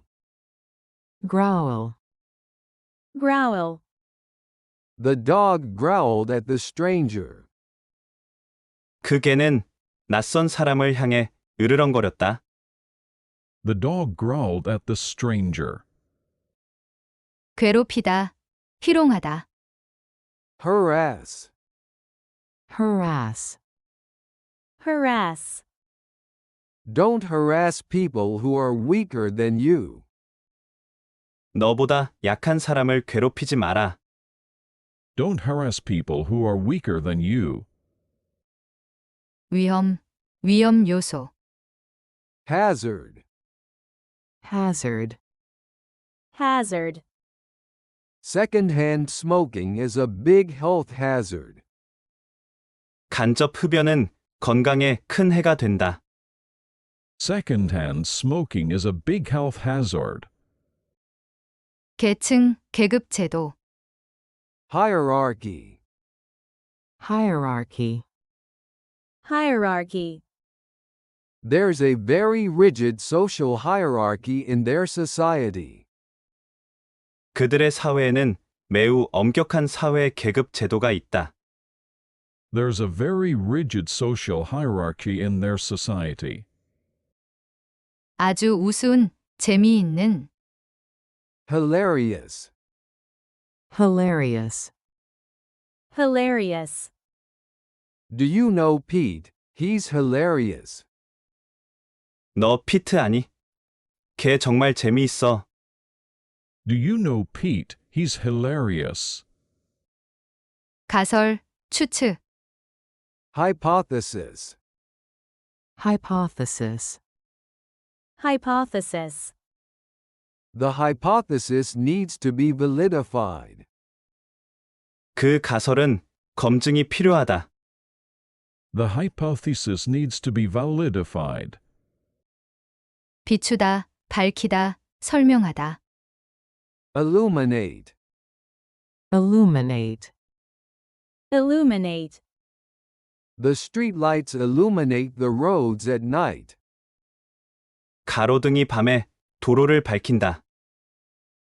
Speaker 3: growl,
Speaker 4: Growl.
Speaker 2: The dog growled at the stranger.
Speaker 5: 그 개는 낯선 사람을 향해 으르렁거렸다.
Speaker 6: The dog growled at the stranger.
Speaker 1: 괴롭히다, 희롱하다.
Speaker 2: Harass.
Speaker 3: Harass.
Speaker 4: Harass.
Speaker 2: Don't harass people who are weaker than you.
Speaker 5: 너보다 약한 사람을 괴롭히지 마라.
Speaker 6: Don't harass people who are weaker than you.
Speaker 1: 위험, 위험 요소.
Speaker 2: Hazard.
Speaker 3: Hazard.
Speaker 4: Hazard.
Speaker 2: Secondhand smoking is a big health hazard.
Speaker 5: 간접 흡연은 건강에 큰 해가 된다.
Speaker 6: Second-hand smoking is a big health hazard.
Speaker 1: 계층, 계급 제도.
Speaker 2: Hierarchy.
Speaker 3: Hierarchy.
Speaker 4: Hierarchy.
Speaker 2: There's a very rigid social hierarchy in their society.
Speaker 5: 그들의 사회에는 매우 엄격한 사회 계급 제도가 있다.
Speaker 6: There's a very rigid social hierarchy in their society.
Speaker 1: 아주 우스운, 재미있는.
Speaker 2: Hilarious.
Speaker 3: Hilarious.
Speaker 4: Hilarious.
Speaker 2: Do you know Pete? He's hilarious.
Speaker 5: 너 피트 아니? 걔 정말 재미있어.
Speaker 6: Do you know Pete? He's hilarious.
Speaker 1: 가설, 추측.
Speaker 2: Hypothesis.
Speaker 3: Hypothesis.
Speaker 4: Hypothesis.
Speaker 2: The hypothesis needs to be validified.
Speaker 5: 그 가설은 검증이 필요하다.
Speaker 6: The hypothesis needs to be validified.
Speaker 1: 비추다, 밝히다, 설명하다.
Speaker 2: Illuminate.
Speaker 3: Illuminate.
Speaker 4: Illuminate.
Speaker 2: The streetlights illuminate the roads at night.
Speaker 5: 가로등이 밤에 도로를 밝힌다.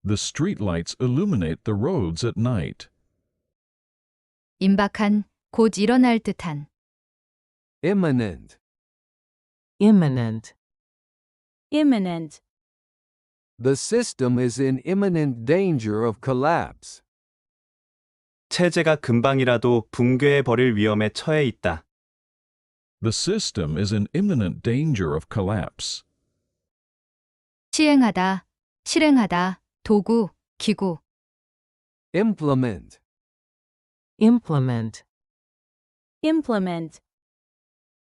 Speaker 6: The streetlights illuminate the roads at night.
Speaker 1: 임박한, 곧 일어날 듯한.
Speaker 2: Imminent.
Speaker 3: Imminent.
Speaker 4: Imminent.
Speaker 2: The system is in imminent danger of collapse.
Speaker 5: 체제가 금방이라도 붕괴해 버릴 위험에 처해 있다.
Speaker 6: The system is in imminent danger of collapse.
Speaker 1: 시행하다, 실행하다, 도구, 기구.
Speaker 2: Implement.
Speaker 3: Implement.
Speaker 4: Implement.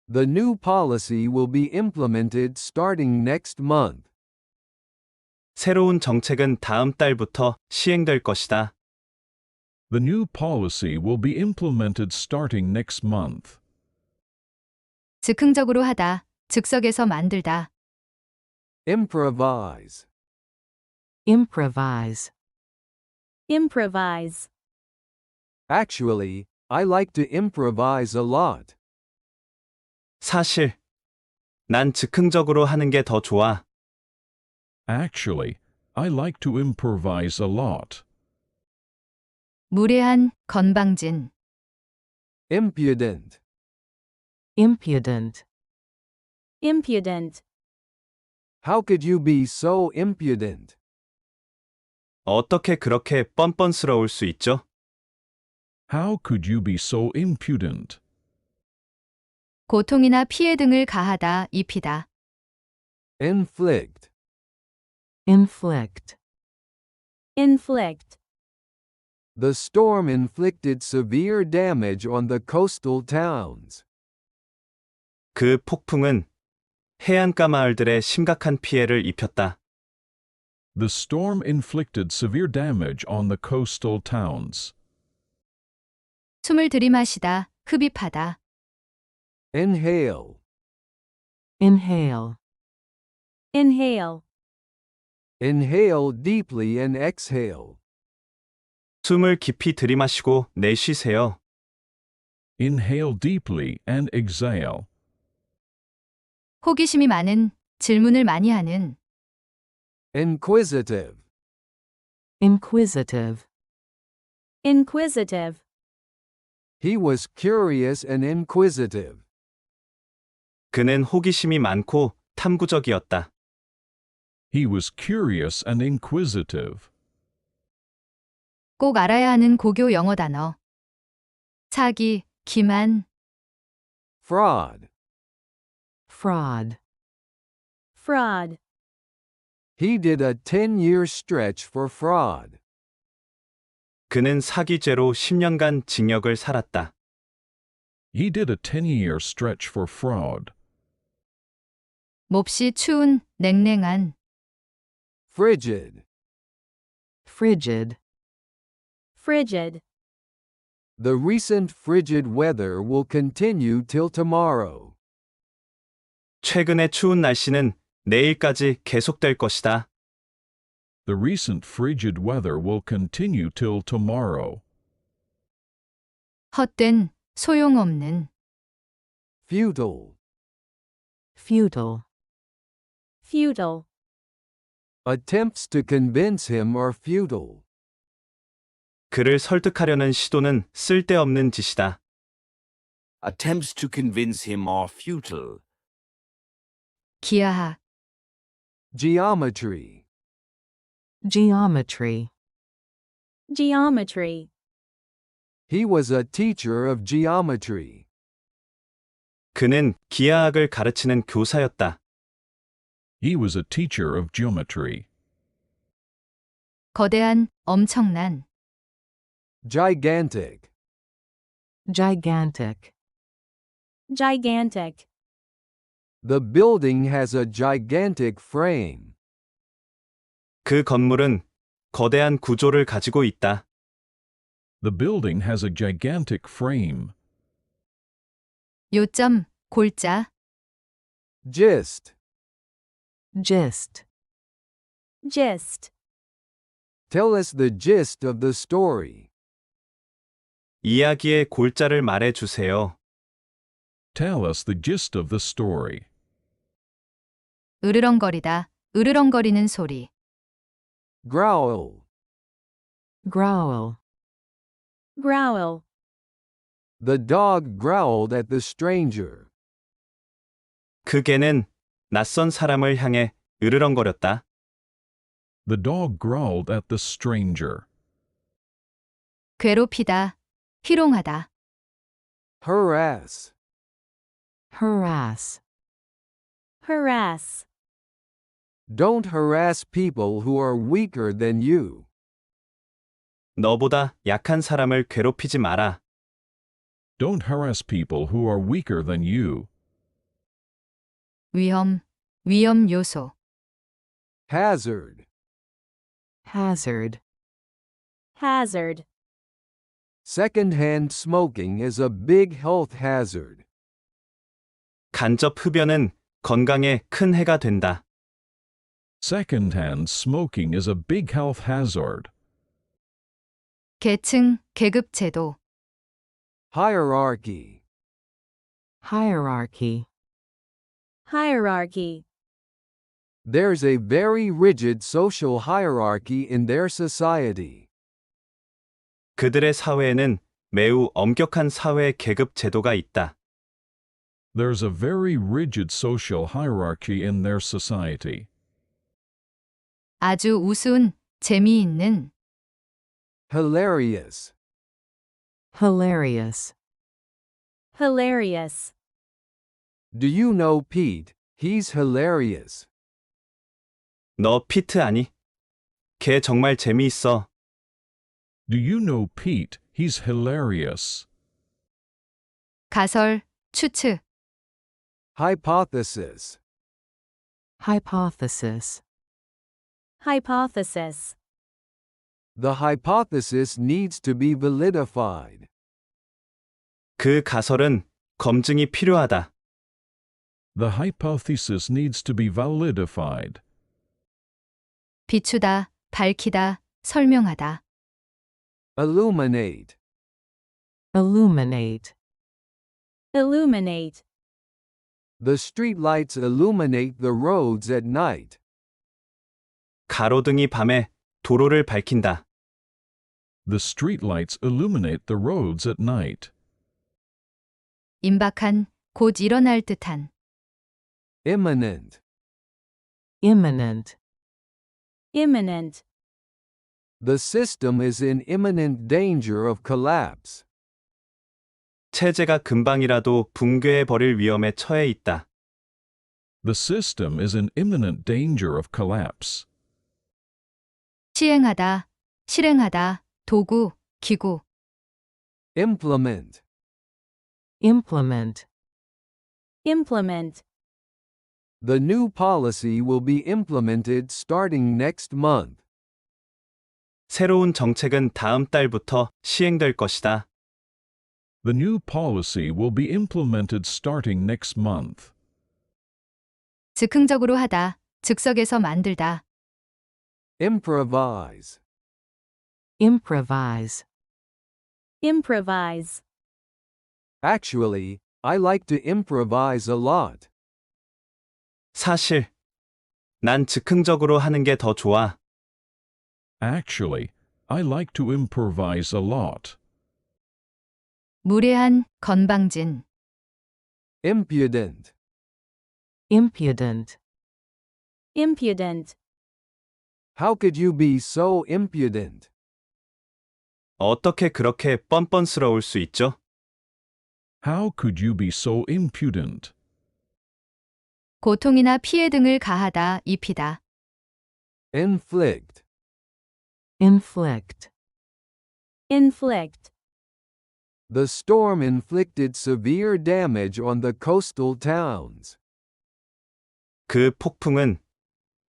Speaker 2: The new policy will be implemented starting next month.
Speaker 5: 새로운 정책은 다음 달부터 시행될 것이다.
Speaker 6: The new policy will be implemented starting next month.
Speaker 1: 즉흥적으로 하다, 즉석에서 만들다.
Speaker 2: Improvise.
Speaker 3: Improvise.
Speaker 4: Improvise.
Speaker 2: Actually, I like to improvise a lot.
Speaker 5: 사실, 난 즉흥적으로 하는 게 더 좋아.
Speaker 6: Actually, I like to improvise a lot.
Speaker 1: 무례한, 건방진.
Speaker 2: Impudent.
Speaker 3: Impudent.
Speaker 4: Impudent.
Speaker 2: How could you be so impudent?
Speaker 5: 어떻게 그렇게 뻔뻔스러울 수 있죠?
Speaker 6: How could you be so impudent?
Speaker 1: 고통이나 피해 등을 가하다, 입히다.
Speaker 2: Inflict.
Speaker 3: Inflict.
Speaker 4: Inflict.
Speaker 2: The storm inflicted severe damage on the coastal towns.
Speaker 5: 그 폭풍은 해안가 마을들에 심각한 피해를 입혔다.
Speaker 6: The storm inflicted severe damage on the coastal towns.
Speaker 1: 숨을 들이마시다, 흡입하다.
Speaker 2: Inhale.
Speaker 3: Inhale.
Speaker 4: Inhale.
Speaker 2: Inhale deeply and exhale.
Speaker 5: 숨을 깊이 들이마시고 내쉬세요.
Speaker 6: Inhale deeply and exhale.
Speaker 1: 호기심이 많은, 질문을 많이 하는.
Speaker 2: Inquisitive.
Speaker 3: Inquisitive.
Speaker 4: Inquisitive.
Speaker 2: He was curious and inquisitive.
Speaker 5: 그는 호기심이 많고 탐구적이었다.
Speaker 6: He was curious and inquisitive.
Speaker 1: 꼭 알아야 하는 고교 영어 단어. 사기, 기만,
Speaker 2: Fraud.
Speaker 3: Fraud.
Speaker 4: Fraud.
Speaker 2: He did a 10-year stretch for fraud.
Speaker 5: 그는 사기죄로 10년간 징역을 살았다.
Speaker 6: He did a 10-year stretch for fraud.
Speaker 1: 몹시 추운, 냉랭한,
Speaker 2: Frigid.
Speaker 3: Frigid.
Speaker 4: Frigid.
Speaker 2: The recent frigid weather will continue till tomorrow.
Speaker 5: 최근의 추운 날씨는 내일까지 계속될 것이다.
Speaker 6: The recent frigid weather will continue till tomorrow.
Speaker 1: 헛된, 소용없는,
Speaker 2: Futile.
Speaker 3: Futile.
Speaker 4: Futile.
Speaker 2: Attempts to convince him are futile.
Speaker 5: 그를 설득하려는 시도는 쓸데없는 짓이다.
Speaker 7: Attempts to convince him are futile.
Speaker 1: 기하학,
Speaker 2: Geometry.
Speaker 3: Geometry.
Speaker 4: Geometry.
Speaker 2: He was a teacher of geometry.
Speaker 5: 그는 기하학을 가르치는 교사였다.
Speaker 6: He was a teacher of geometry.
Speaker 1: 거대한, 엄청난,
Speaker 2: Gigantic.
Speaker 3: Gigantic.
Speaker 4: Gigantic.
Speaker 2: The building has a gigantic frame.
Speaker 5: 그 건물은 거대한 구조를 가지고 있다.
Speaker 6: The building has a gigantic frame.
Speaker 1: 요점, 골자,
Speaker 2: Gist.
Speaker 3: Gist.
Speaker 4: Gist.
Speaker 2: Tell us the gist of the story.
Speaker 5: 이야기의 골자를 말해 주세요.
Speaker 6: Tell us the gist of the story.
Speaker 1: 으르렁거리다, 으르렁거리는 소리,
Speaker 2: Growl.
Speaker 3: Growl.
Speaker 4: Growl.
Speaker 2: The dog growled at the stranger.
Speaker 5: 그 개는 낯선 사람을 향해 으르렁거렸다.
Speaker 6: The dog growled at the stranger.
Speaker 1: 괴롭히다, 희롱하다,
Speaker 2: Harass.
Speaker 3: Harass.
Speaker 4: Harass.
Speaker 2: Don't harass people who are weaker than you.
Speaker 5: 너보다 약한 사람을 괴롭히지 마라.
Speaker 6: Don't harass people who are weaker than you.
Speaker 1: 위험, 위험 요소,
Speaker 2: Hazard.
Speaker 3: Hazard.
Speaker 4: Hazard.
Speaker 2: Secondhand smoking is a big health hazard.
Speaker 5: 간접 흡연은 건강에 큰 해가 된다.
Speaker 6: Secondhand smoking is a big health hazard.
Speaker 1: 계층, 계급 제도,
Speaker 2: Hierarchy.
Speaker 3: Hierarchy.
Speaker 4: Hierarchy.
Speaker 2: There's a very rigid social hierarchy in their society.
Speaker 5: 그들의 사회에는 매우 엄격한 사회 계급 제도가 있다.
Speaker 6: There's a very rigid social hierarchy in their society.
Speaker 1: 아주 우스운, 재미있는,
Speaker 2: Hilarious.
Speaker 3: Hilarious.
Speaker 4: Hilarious.
Speaker 2: Do you know Pete? He's hilarious.
Speaker 5: 너 피트 아니? 걔 정말 재미있어.
Speaker 6: Do you know Pete? He's hilarious.
Speaker 1: 가설, 추측,
Speaker 2: Hypothesis.
Speaker 3: Hypothesis.
Speaker 4: Hypothesis.
Speaker 2: The hypothesis needs to be validified.
Speaker 5: 그 가설은 검증이 필요하다.
Speaker 6: The hypothesis needs to be validified.
Speaker 1: 비추다, 밝히다, 설명하다,
Speaker 2: Illuminate.
Speaker 3: Illuminate.
Speaker 4: Illuminate.
Speaker 2: The streetlights illuminate the roads at night.
Speaker 5: 가로등이 밤에 도로를 밝힌다.
Speaker 6: The streetlights illuminate the roads at night.
Speaker 1: 임박한, 곧 일어날 듯한.
Speaker 2: Imminent.
Speaker 3: Imminent.
Speaker 4: Imminent.
Speaker 2: The system is in imminent danger of collapse.
Speaker 5: 체제가 금방이라도 붕괴해 버릴 위험에 처해 있다.
Speaker 6: The system is in imminent danger of collapse.
Speaker 1: 시행하다, 실행하다, 도구, 기구.
Speaker 2: Implement.
Speaker 3: Implement.
Speaker 4: Implement.
Speaker 2: The new policy will be implemented starting next month.
Speaker 5: 새로운 정책은 다음 달부터 시행될 것이다.
Speaker 6: The new policy will be implemented starting next month.
Speaker 1: 즉흥적으로 하다, 즉석에서 만들다.
Speaker 2: Improvise.
Speaker 3: Improvise.
Speaker 4: Improvise.
Speaker 2: Actually, I like to improvise a lot.
Speaker 5: 사실, 난 즉흥적으로 하는 게 더 좋아.
Speaker 6: Actually, I like to improvise a lot.
Speaker 1: 무례한, 건방진.
Speaker 2: Impudent.
Speaker 3: Impudent.
Speaker 4: Impudent.
Speaker 2: How could you be so impudent?
Speaker 5: 어떻게 그렇게 뻔뻔스러울 수 있죠?
Speaker 6: How could you be so impudent?
Speaker 1: 고통이나 피해 등을 가하다, 입히다.
Speaker 2: Inflict.
Speaker 3: Inflict.
Speaker 4: Inflict.
Speaker 2: The storm inflicted severe damage on the coastal towns.
Speaker 5: 그 폭풍은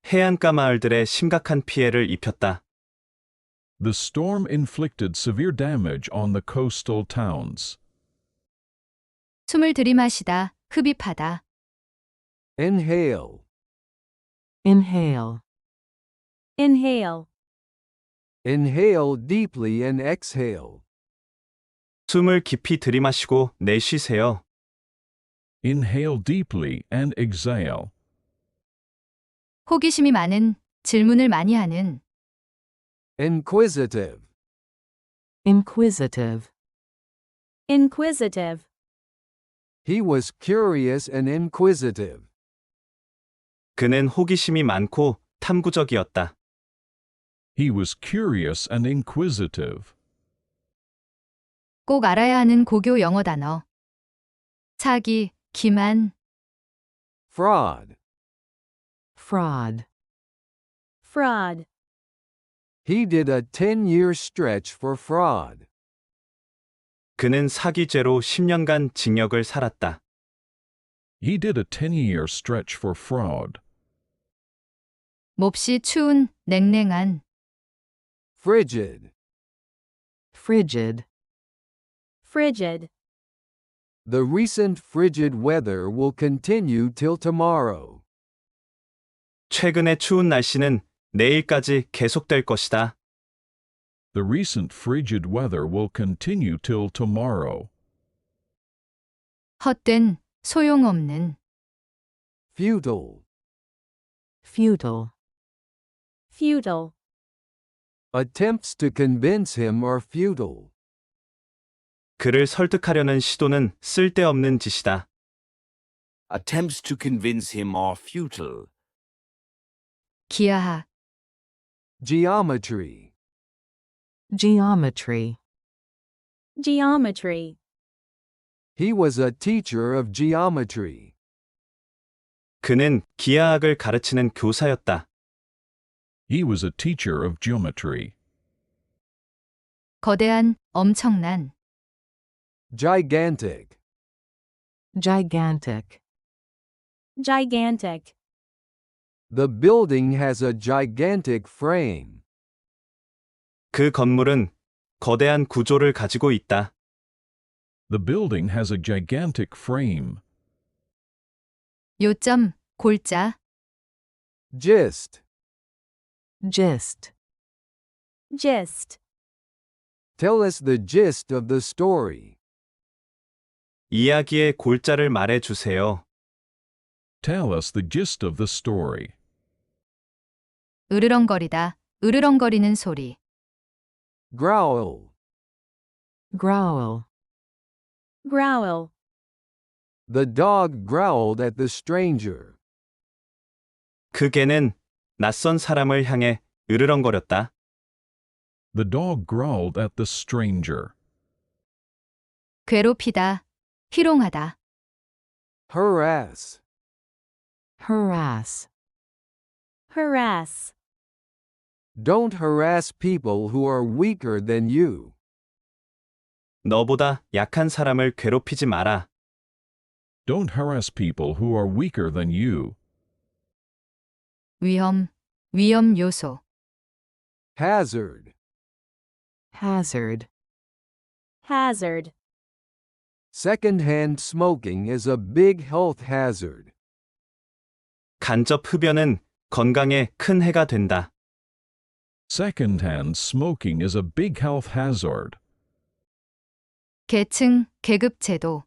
Speaker 5: 해안가 마을들에 심각한 피해를 입혔다.
Speaker 6: The storm inflicted severe damage on the coastal towns.
Speaker 1: 숨을 들이마시다, 흡입하다.
Speaker 2: Inhale.
Speaker 3: Inhale.
Speaker 4: Inhale.
Speaker 2: Inhale deeply and exhale.
Speaker 5: 숨을 깊이 들이마시고 내쉬세요.
Speaker 6: Inhale deeply and exhale.
Speaker 1: 호기심이 많은, 질문을 많이 하는.
Speaker 2: Inquisitive.
Speaker 3: Inquisitive.
Speaker 4: Inquisitive.
Speaker 2: He was curious and inquisitive.
Speaker 5: 그는 호기심이 많고 탐구적이었다.
Speaker 6: He was curious and inquisitive.
Speaker 1: 꼭 알아야 하는 고교 영어 단어. 사기, 기만.
Speaker 2: Fraud.
Speaker 3: Fraud.
Speaker 4: Fraud.
Speaker 2: He did a 10-year stretch for fraud.
Speaker 5: 그는 사기죄로 10년간 징역을 살았다.
Speaker 6: He did a 10-year stretch for fraud.
Speaker 1: 몹시 추운, 냉랭한.
Speaker 2: Frigid.
Speaker 3: Frigid.
Speaker 4: Frigid.
Speaker 2: The recent frigid weather will continue till tomorrow.
Speaker 5: 최근의 추운 날씨는 내일까지 계속될 것이다.
Speaker 6: The recent frigid weather will continue till tomorrow.
Speaker 1: 헛된, 소용없는.
Speaker 2: Futile.
Speaker 3: Futile.
Speaker 4: Futile.
Speaker 2: Attempts to convince him are futile.
Speaker 5: 그를 설득하려는 시도는 쓸데없는 짓이다.
Speaker 7: Attempts to convince him are futile.
Speaker 1: 기하학.
Speaker 2: Geometry.
Speaker 3: Geometry.
Speaker 4: Geometry.
Speaker 2: He was a teacher of geometry.
Speaker 5: 그는 기하학을 가르치는 교사였다.
Speaker 6: He was a teacher of geometry.
Speaker 1: 거대한, 엄청난.
Speaker 2: Gigantic.
Speaker 3: Gigantic.
Speaker 4: Gigantic.
Speaker 2: The building has a gigantic frame.
Speaker 5: 그 건물은 거대한 구조를 가지고 있다.
Speaker 6: The building has a gigantic frame.
Speaker 1: 요점, 골자.
Speaker 2: Gist.
Speaker 3: Gist.
Speaker 4: Gist.
Speaker 2: Tell us the gist of the story.
Speaker 5: 이야기의 골자를 말해 주세요.
Speaker 6: Tell us the gist of the story.
Speaker 1: 으르렁거리다, 으르렁거리는 소리.
Speaker 2: Growl.
Speaker 3: growl,
Speaker 4: growl,
Speaker 2: The dog growled at the stranger.
Speaker 5: 그 개는 낯선 사람을 향해 으르렁거렸다.
Speaker 6: The dog growled at the stranger.
Speaker 1: 괴롭히다, 희롱하다.
Speaker 2: Harass.
Speaker 3: harass,
Speaker 4: harass,
Speaker 2: Don't harass people who are weaker than you.
Speaker 5: 너보다 약한 사람을 괴롭히지 마라.
Speaker 6: Don't harass people who are weaker than you.
Speaker 1: 위험, 위험 요소.
Speaker 2: Hazard.
Speaker 3: hazard,
Speaker 4: hazard,
Speaker 2: Secondhand smoking is a big health hazard.
Speaker 5: 간접 흡연은 건강에 큰 해가 된다.
Speaker 6: Second-hand smoking is a big health hazard.
Speaker 1: 계층, 계급 제도.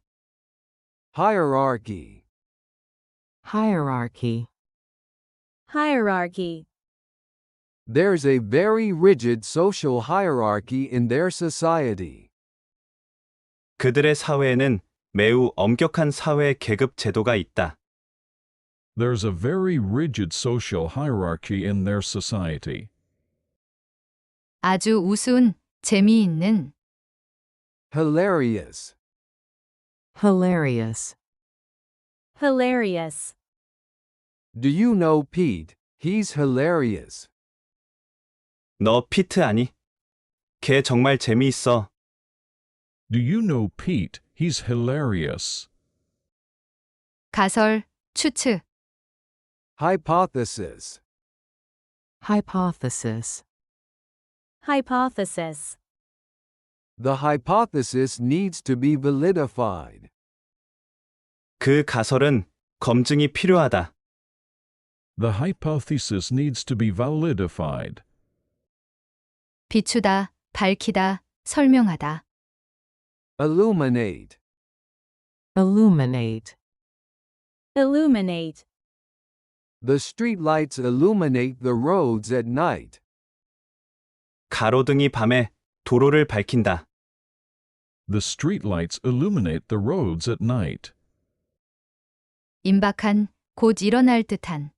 Speaker 2: Hierarchy.
Speaker 3: hierarchy,
Speaker 4: hierarchy.
Speaker 2: There's a very rigid social hierarchy in their society.
Speaker 5: 그들의 사회에는 매우 엄격한 사회 계급 제도가 있다.
Speaker 6: There's a very rigid social hierarchy in their society.
Speaker 1: 아주 우스운, 재미있는.
Speaker 2: Hilarious.
Speaker 3: hilarious,
Speaker 4: Hilarious.
Speaker 2: Do you know Pete? He's hilarious.
Speaker 5: 너 피트 아니? 걔 정말 재미있어.
Speaker 6: Do you know Pete? He's hilarious.
Speaker 1: 가설, 추측.
Speaker 2: Hypothesis.
Speaker 3: hypothesis,
Speaker 4: Hypothesis.
Speaker 2: The hypothesis needs to be validified.
Speaker 5: 그 가설은 검증이 필요하다.
Speaker 6: The hypothesis needs to be validified.
Speaker 1: 비추다, 밝히다, 설명하다.
Speaker 2: Illuminate.
Speaker 3: illuminate,
Speaker 4: Illuminate.
Speaker 2: The streetlights illuminate the roads at night.
Speaker 5: 가로등이 밤에 도로를 밝힌다.
Speaker 6: The streetlights illuminate the roads at night.
Speaker 1: 임박한, 곧 일어날 듯한.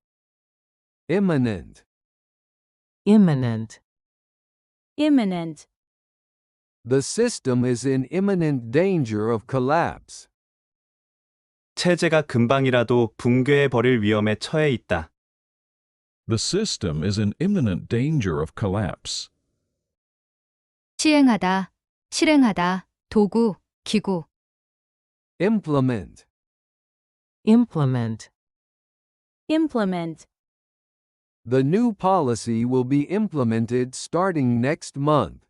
Speaker 2: Imminent.
Speaker 3: imminent,
Speaker 4: Imminent.
Speaker 2: The system is in imminent danger of collapse.
Speaker 5: 체제가 금방이라도 붕괴해버릴 위험에 처해 있다.
Speaker 6: The system is in imminent danger of collapse.
Speaker 1: 시행하다, 실행하다, 도구, 기구.
Speaker 2: Implement.
Speaker 3: implement,
Speaker 4: Implement.
Speaker 2: The new policy will be implemented starting next month.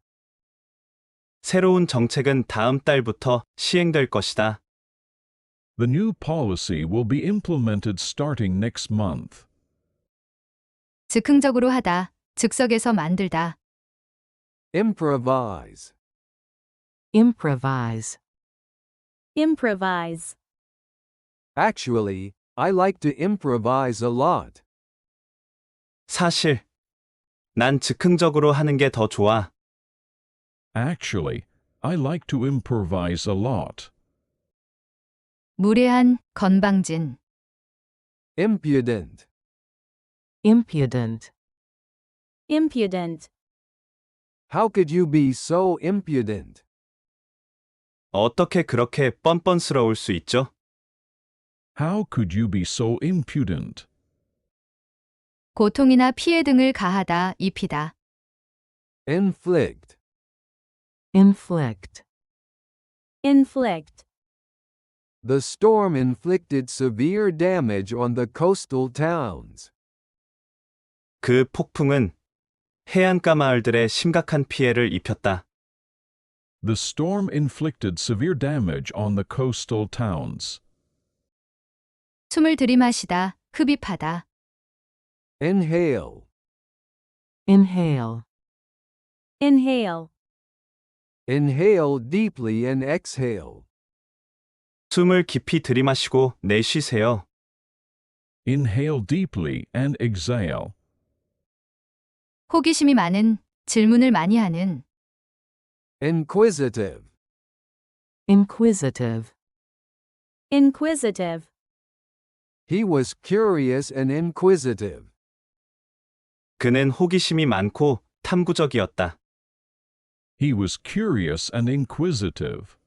Speaker 5: 새로운 정책은 다음 달부터 시행될 것이다.
Speaker 6: The new policy will be implemented starting next month.
Speaker 1: 즉흥적으로 하다, 즉석에서 만들다.
Speaker 2: Improvise.
Speaker 3: improvise,
Speaker 4: Improvise.
Speaker 2: Actually, I like to improvise a lot.
Speaker 5: 사실, 난 즉흥적으로 하는 게 더 좋아.
Speaker 6: Actually, I like to improvise a lot.
Speaker 1: 무례한, 건방진.
Speaker 2: Impudent.
Speaker 3: impudent,
Speaker 4: Impudent.
Speaker 2: How could you be so impudent?
Speaker 5: 어떻게 그렇게 뻔뻔스러울 수 있죠?
Speaker 6: How could you be so impudent?
Speaker 1: 고통이나 피해 등을 가하다, 입히다.
Speaker 2: Inflict.
Speaker 3: inflict,
Speaker 4: Inflict.
Speaker 2: The storm inflicted severe damage on the coastal towns.
Speaker 5: 그 폭풍은 해안가 마을들에 심각한 피해를 입혔다.
Speaker 6: The storm inflicted severe damage on the coastal towns.
Speaker 1: 숨을 들이마시다, 흡입하다.
Speaker 2: Inhale.
Speaker 3: inhale,
Speaker 4: Inhale.
Speaker 2: Inhale deeply and exhale.
Speaker 5: 숨을 깊이 들이마시고 내쉬세요.
Speaker 6: Inhale deeply and exhale.
Speaker 1: 호기심이 많은, 질문을 많이 하는.
Speaker 2: Inquisitive.
Speaker 3: inquisitive,
Speaker 4: inquisitive,
Speaker 2: He was curious and inquisitive.
Speaker 5: 그는 호기심이 많고 탐구적이었다.
Speaker 6: He was curious and inquisitive.